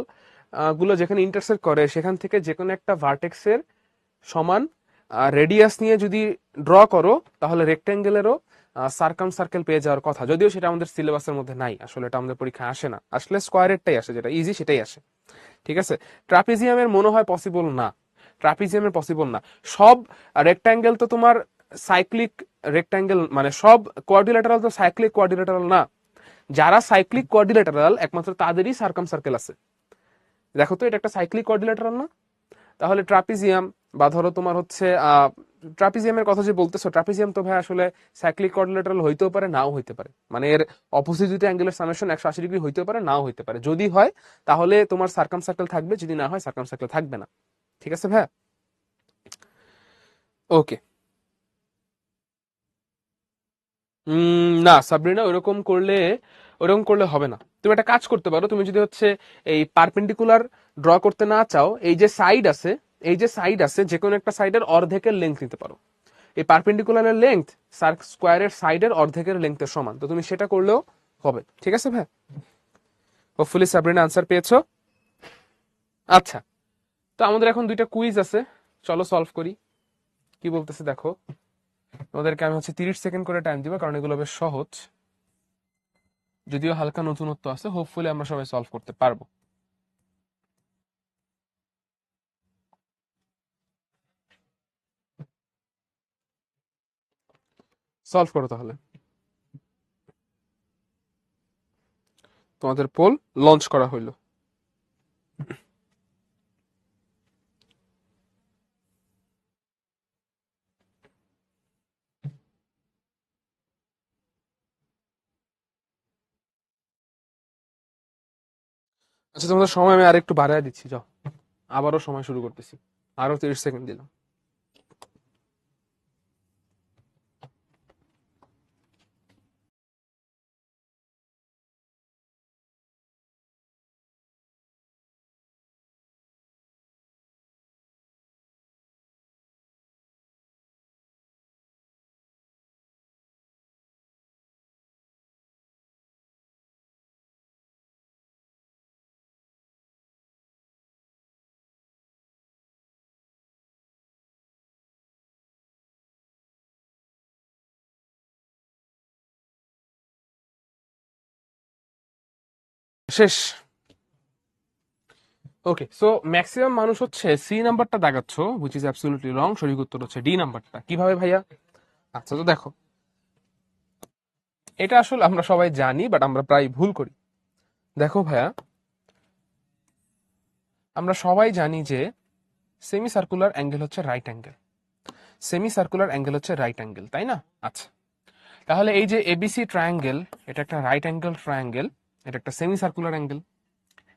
গুলো যেখানে ইন্টারসেক্ট করে সেখান থেকে যে কোনো একটা ভার্টেক্সের সমান রেডিয়াস নিয়ে যদি ড্র করো তাহলে রেক্ট্যাঙ্গেলেরও সার্কাম সার্কেল পেয়ে যাওয়ার কথা, যদিও সেটা আমাদের সিলেবাসের মধ্যে নাই, আসলে এটা আমাদের পরীক্ষায় আসে না, আসলে স্কোয়ারেরটাই আসে, যেটা ইজি সেটাই আসে। ঠিক আছে, ট্রাপিজিয়ামের মনে হয় পসিবল না, ট্রাপিজিয়ামের পসিবল না। সব রেক্ট্যাঙ্গেল তো তোমার সাইক্লিক রেক্ট্যাঙ্গেল, মানে সব কোয়াড্রিল্যাটারাল তো সাইক্লিক কোয়াড্রিল্যাটারাল না। যারা সাইক্লিক কোয়াড্রিল্যাটারাল একমাত্র তাদেরই সার্কাম সার্কেল আছে। দেখো তো এটা একটা সাইক্লিক কোয়াড্রিল্যাটারাল না? তাহলে ট্রাপিজিয়াম বা ধরো তোমার হচ্ছে ট্রাপিজিয়ামের কথা যে বলতেছো, ট্রাপিজিয়াম তো ভাই আসলে সাইক্লিক কোয়াড্রিল্যাটারাল হইতেও পারে নাও হইতে পারে, মানে এর অপোজিট দুটো অ্যাঙ্গেলের সামেশন 180 ডিগ্রি হইতেও পারে নাও হইতে পারে। যদি হয় তাহলে তোমার সার্কাম সার্কেল থাকবে, যদি না হয় সার্কাম সার্কেল থাকবে না। ঠিক আছে ভাই? ওকে। না সাবরিনা, ওরকম করলে হবে না। তুমি একটা কাজ করতে পারো, তুমি যদি হচ্ছে এই পারপেন্ডিকুলার ড্র করতে না চাও, এই যে সাইড আছে, এই যে সাইড আছে যে কোনো একটা সাইডের অর্ধেকের লেন্থ নিতে পারো। এই পারপেন্ডিকুলারের লেন্থ স্কোয়ারের সাইডের অর্ধেকের লেন্থের সমান, তো তুমি সেটা করলেও হবে। ঠিক আছে ভাই? হোপফুলি সাবরিনা আনসার পেয়েছো। আচ্ছা, তো আমাদের এখন দুইটা কুইজ আছে, চলো সলভ করি। কি বলতেছে দেখো, তোমাদেরকে আমি হচ্ছে 30 সেকেন্ড করে টাইম দিব, কারণ এগুলো বেশ সহজ, যদিও হালকা নতুনত্ব আছে, হোপফুলি আমরা সবাই সলভ করতে পারবো। সলভ করো তাহলে। তোমাদের পোল লঞ্চ করা হইলো। আচ্ছা, তোমাদের সময় আমি আরেকটু বাড়ায় দিচ্ছি, যাও আবারও সময় শুরু করতেছি, আরো 30 সেকেন্ড দিলাম। শেষ। ওকে, সো ম্যাক্সিমাম মানুষ হচ্ছে সি নাম্বারটা দাগাচ্ছ, হুইচ ইজ অ্যাবসলিউটলি রং। সঠিক উত্তর হচ্ছে ডি নাম্বারটা। কিভাবে ভাইয়া? আচ্ছা, তো দেখো, এটা আসলে আমরা সবাই জানি, বাট আমরা প্রায় ভুল করি। দেখো ভাইয়া, আমরা সবাই জানি যে সেমি সার্কুলার অ্যাঙ্গেল হচ্ছে right angle, semi circular angle হচ্ছে রাইট অ্যাঙ্গেল, তাই না? আচ্ছা, তাহলে এই যে এবিসি ট্রায়াঙ্গেল, এটা একটা রাইট অ্যাঙ্গেল ট্রায়াঙ্গেল, এটা একটা সেমি সার্কুলার অ্যাঙ্গেল।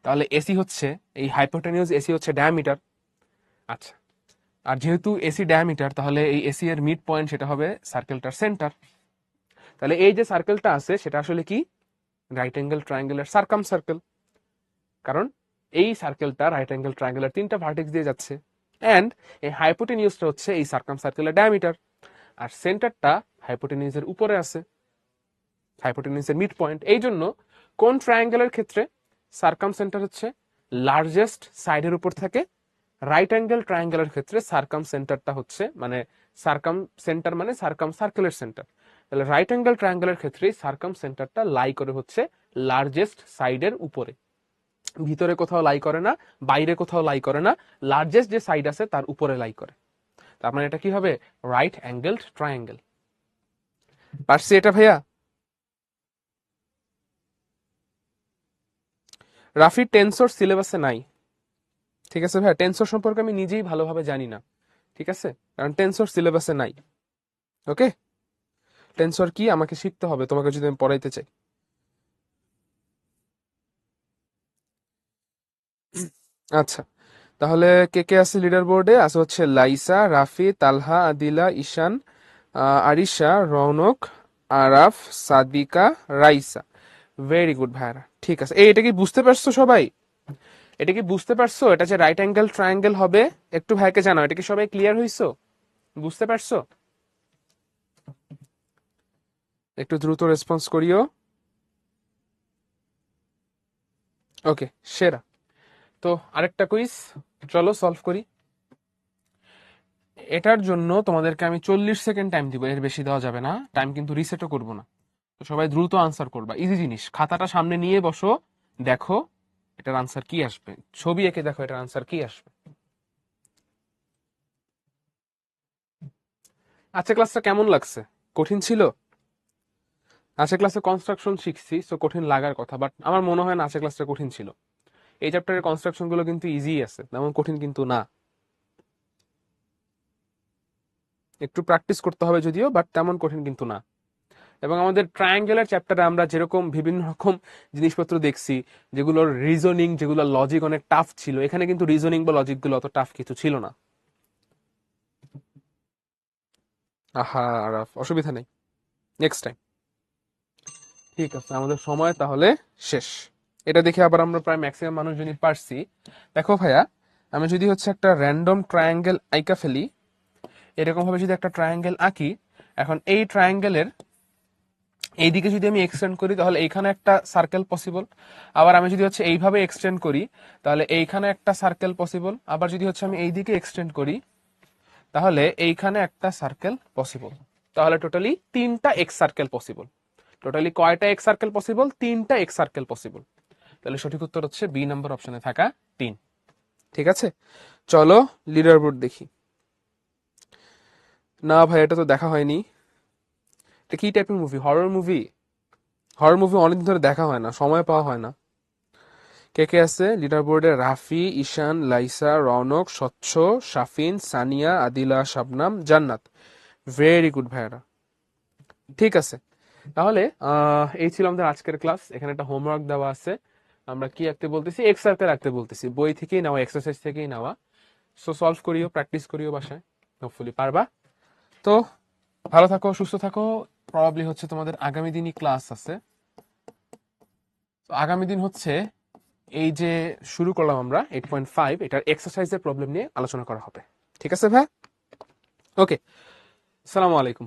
তাহলে এসি হচ্ছে, এই হাইপোটেনিউজ এসি হচ্ছে ডায়ামিটার। আচ্ছা, আর যেহেতু এসি ডায়ামিটার, তাহলে এই এসি এর মিড পয়েন্ট সেটা হবে সার্কেলটার সেন্টার। তাহলে এই যে সার্কেলটা আছে সেটা আসলে কি? রাইট অ্যাঙ্গেল ট্রায়াঙ্গেলের সার্কাম সার্কেল, কারণ এই সার্কেলটা রাইট অ্যাঙ্গেল ট্রায়াঙ্গেলের 3টা ভার্টেক্স দিয়ে যাচ্ছে। অ্যান্ড এই হাইপোটেনিউসটা হচ্ছে এই সার্কাম সার্কেলের ডায়ামিটার, আর সেন্টারটা হাইপোটেনিউসের উপরে আছে, হাইপোটেনিউসের মিড পয়েন্ট। এই জন্য কোন ট্রায়াঙ্গেলের ক্ষেত্রে সার্কাম সেন্টার হচ্ছে লার্জেস্ট সাইডের উপর থাকে, রাইট অ্যাঙ্গেল ট্রায়াঙ্গেলের ক্ষেত্রে সার্কাম সেন্টারটা হচ্ছে, মানে সার্কাম সেন্টার মানে সার্কাম সার্কেলের সেন্টার। তাহলে রাইট অ্যাঙ্গেল ট্রায়াঙ্গেলের ক্ষেত্রে সার্কাম সেন্টারটা লাই করে হচ্ছে লার্জেস্ট সাইডের উপরে, ভিতরে কোথাও লাই করে না, বাইরে কোথাও লাই করে না, লার্জেস্ট যে সাইড আছে তার উপরে লাই করে। তার মানে এটা কি হবে? Right angled triangle. পারছি এটা ভাইয়া? রাফি, টেন্সর সিলেবাসে নাই। ঠিক আছে ভাইয়া, টেন্সর সম্পর্কে আমি নিজেই ভালোভাবে জানি না, ঠিক আছে, কারণ টেন্সর সিলেবাসে নাই। ওকে, টেন্সর কি আমাকে শিখতে হবে তোমাকে যদি আমি পড়াইতে চাই। আচ্ছা, তাহলে কে কে আছে লিডার বোর্ডে? আছে হচ্ছে লাইসা, রাফি, তালহা, আদিলা, ঈশান, আরিশা, রৌনক, আরাফ, সাদিকা, রাইসা। ভেরি গুড ভাইয়ারা, ঠিক আছে। এটা কি বুঝতে পারছো সবাই? এটা কি বুঝতে পারছো এটা যে রাইট অ্যাঙ্গেল ট্রায়াঙ্গেল হবে? একটু ভাইকে জানাও, এটা কি সবাই ক্লিয়ার হইছো? বুঝতে পারছো? একটু দ্রুত রেসপন্স করিও। ওকে, সেরা। তো আরেকটা কুইজ, চলো সলভ করি। এটার জন্য তোমাদেরকে আমি 40 সেকেন্ড টাইম দিব, এর বেশি দেওয়া যাবে না। টাইম কিন্তু রিসেটও করব না। তো সবাই দ্রুত আনসার করবা, ইজি জিনিস। খাতাটা সামনে নিয়ে বসো, দেখো এটার আনসার কি আসবে, ছবি এঁকে দেখো এটার আনসার কি আসবে। আজকে ক্লাসটা কেমন লাগছে? কঠিন ছিল? আজকে ক্লাসে কনস্ট্রাকশন শিখছি, সো কঠিন লাগার কথা, বাট আমার মনে হয় না আজকে ক্লাসটা কঠিন ছিল। এই চ্যাপ্টারের কনস্ট্রাকশন গুলো কিন্তু ইজি আছে, তেমন কঠিন কিন্তু না। একটু প্র্যাকটিস করতে হবে যদিও, বাট তেমন কঠিন কিন্তু না। এবং আমাদের ট্রায়াঙ্গেলের চ্যাপ্টারে আমরা যেরকম বিভিন্ন রকম জিনিসপত্র দেখছি, যেগুলোর রিজনিং, যেগুলোর লজিক অনেক টাফ ছিল, এখানে কিন্তু রিজনিং বা লজিক গুলো অত টাফ কিছু ছিল না। আহা আরাফ, অসুবিধা নেই, নেক্সট টাইম। ঠিক আছে, আমাদের সময় তাহলে শেষ। এটা দেখে আবার আমরা প্রায় ম্যাক্সিমাম মানুষজনই পারছি। দেখো ভাইয়া, আমি যদি হচ্ছে একটা র্যান্ডম ট্রায়াঙ্গেল আঁকা ফেলি, এরকম ভাবে যদি একটা ট্রায়াঙ্গেল আঁকি, এখন এই ট্রায়াঙ্গেলের এইদিকে যদি আমি এক্সটেন্ড করি তাহলে এইখানে একটা সার্কেল পসিবল। আবার আমি যদি হচ্ছে এইভাবে এক্সটেন্ড করি তাহলে এইখানে একটা সার্কেল পসিবল। আবার যদি হচ্ছে আমি এইদিকে এক্সটেন্ড করি তাহলে এইখানে একটা সার্কেল পসিবল। তাহলে টোটালি 3টা এক্স সার্কেল পসিবল। টোটালি কয়টা এক্স সার্কেল পসিবল? 3টা এক্স সার্কেল পসিবল। তাহলে সঠিক উত্তর হচ্ছে বি নম্বর অপশনে থাকা 3। ঠিক আছে, চলো লিডার বোর্ড দেখি। না ভাই, এটা তো দেখা হয়নি। এটা কি টাইপের movie? Horror movie? Horror movie অনেকদিন ধরে দেখা হয় না, সময় পাওয়া হয় না। কে কে আছে লিডার বোর্ডে? রাফি, ঈশান, লাইসা, রৌনক, স্বচ্ছ, শাফিন, সানিয়া, আদিলা, শাবনাম, জান্নাত। ভেরি গুড ভাইয়ারা, ঠিক আছে। তাহলে এই ছিল আমাদের আজকের ক্লাস। এখানে একটা হোমওয়ার্ক দেওয়া আছে, আমরা কি আঁকতে বলতেছি, এক্স সার্কেল আঁকতে বলতেছি, বই থেকেই নেওয়া, এক্সারসাইজ থেকেই নেওয়া। সো সলভ করিও, প্র্যাকটিস করিও বাসায়, হোপফুলি পারবা। তো ভালো থাকো, সুস্থ থাকো। প্রবাবলি হচ্ছে তোমাদের আগামী দিনই ক্লাস আছে। তো আগামী দিন হচ্ছে এই যে শুরু করলাম আমরা 8.5, এটার এক্সারসাইজের প্রবলেম নিয়ে আলোচনা করা হবে। ঠিক আছে ভাই? ওকে, আসসালামু আলাইকুম।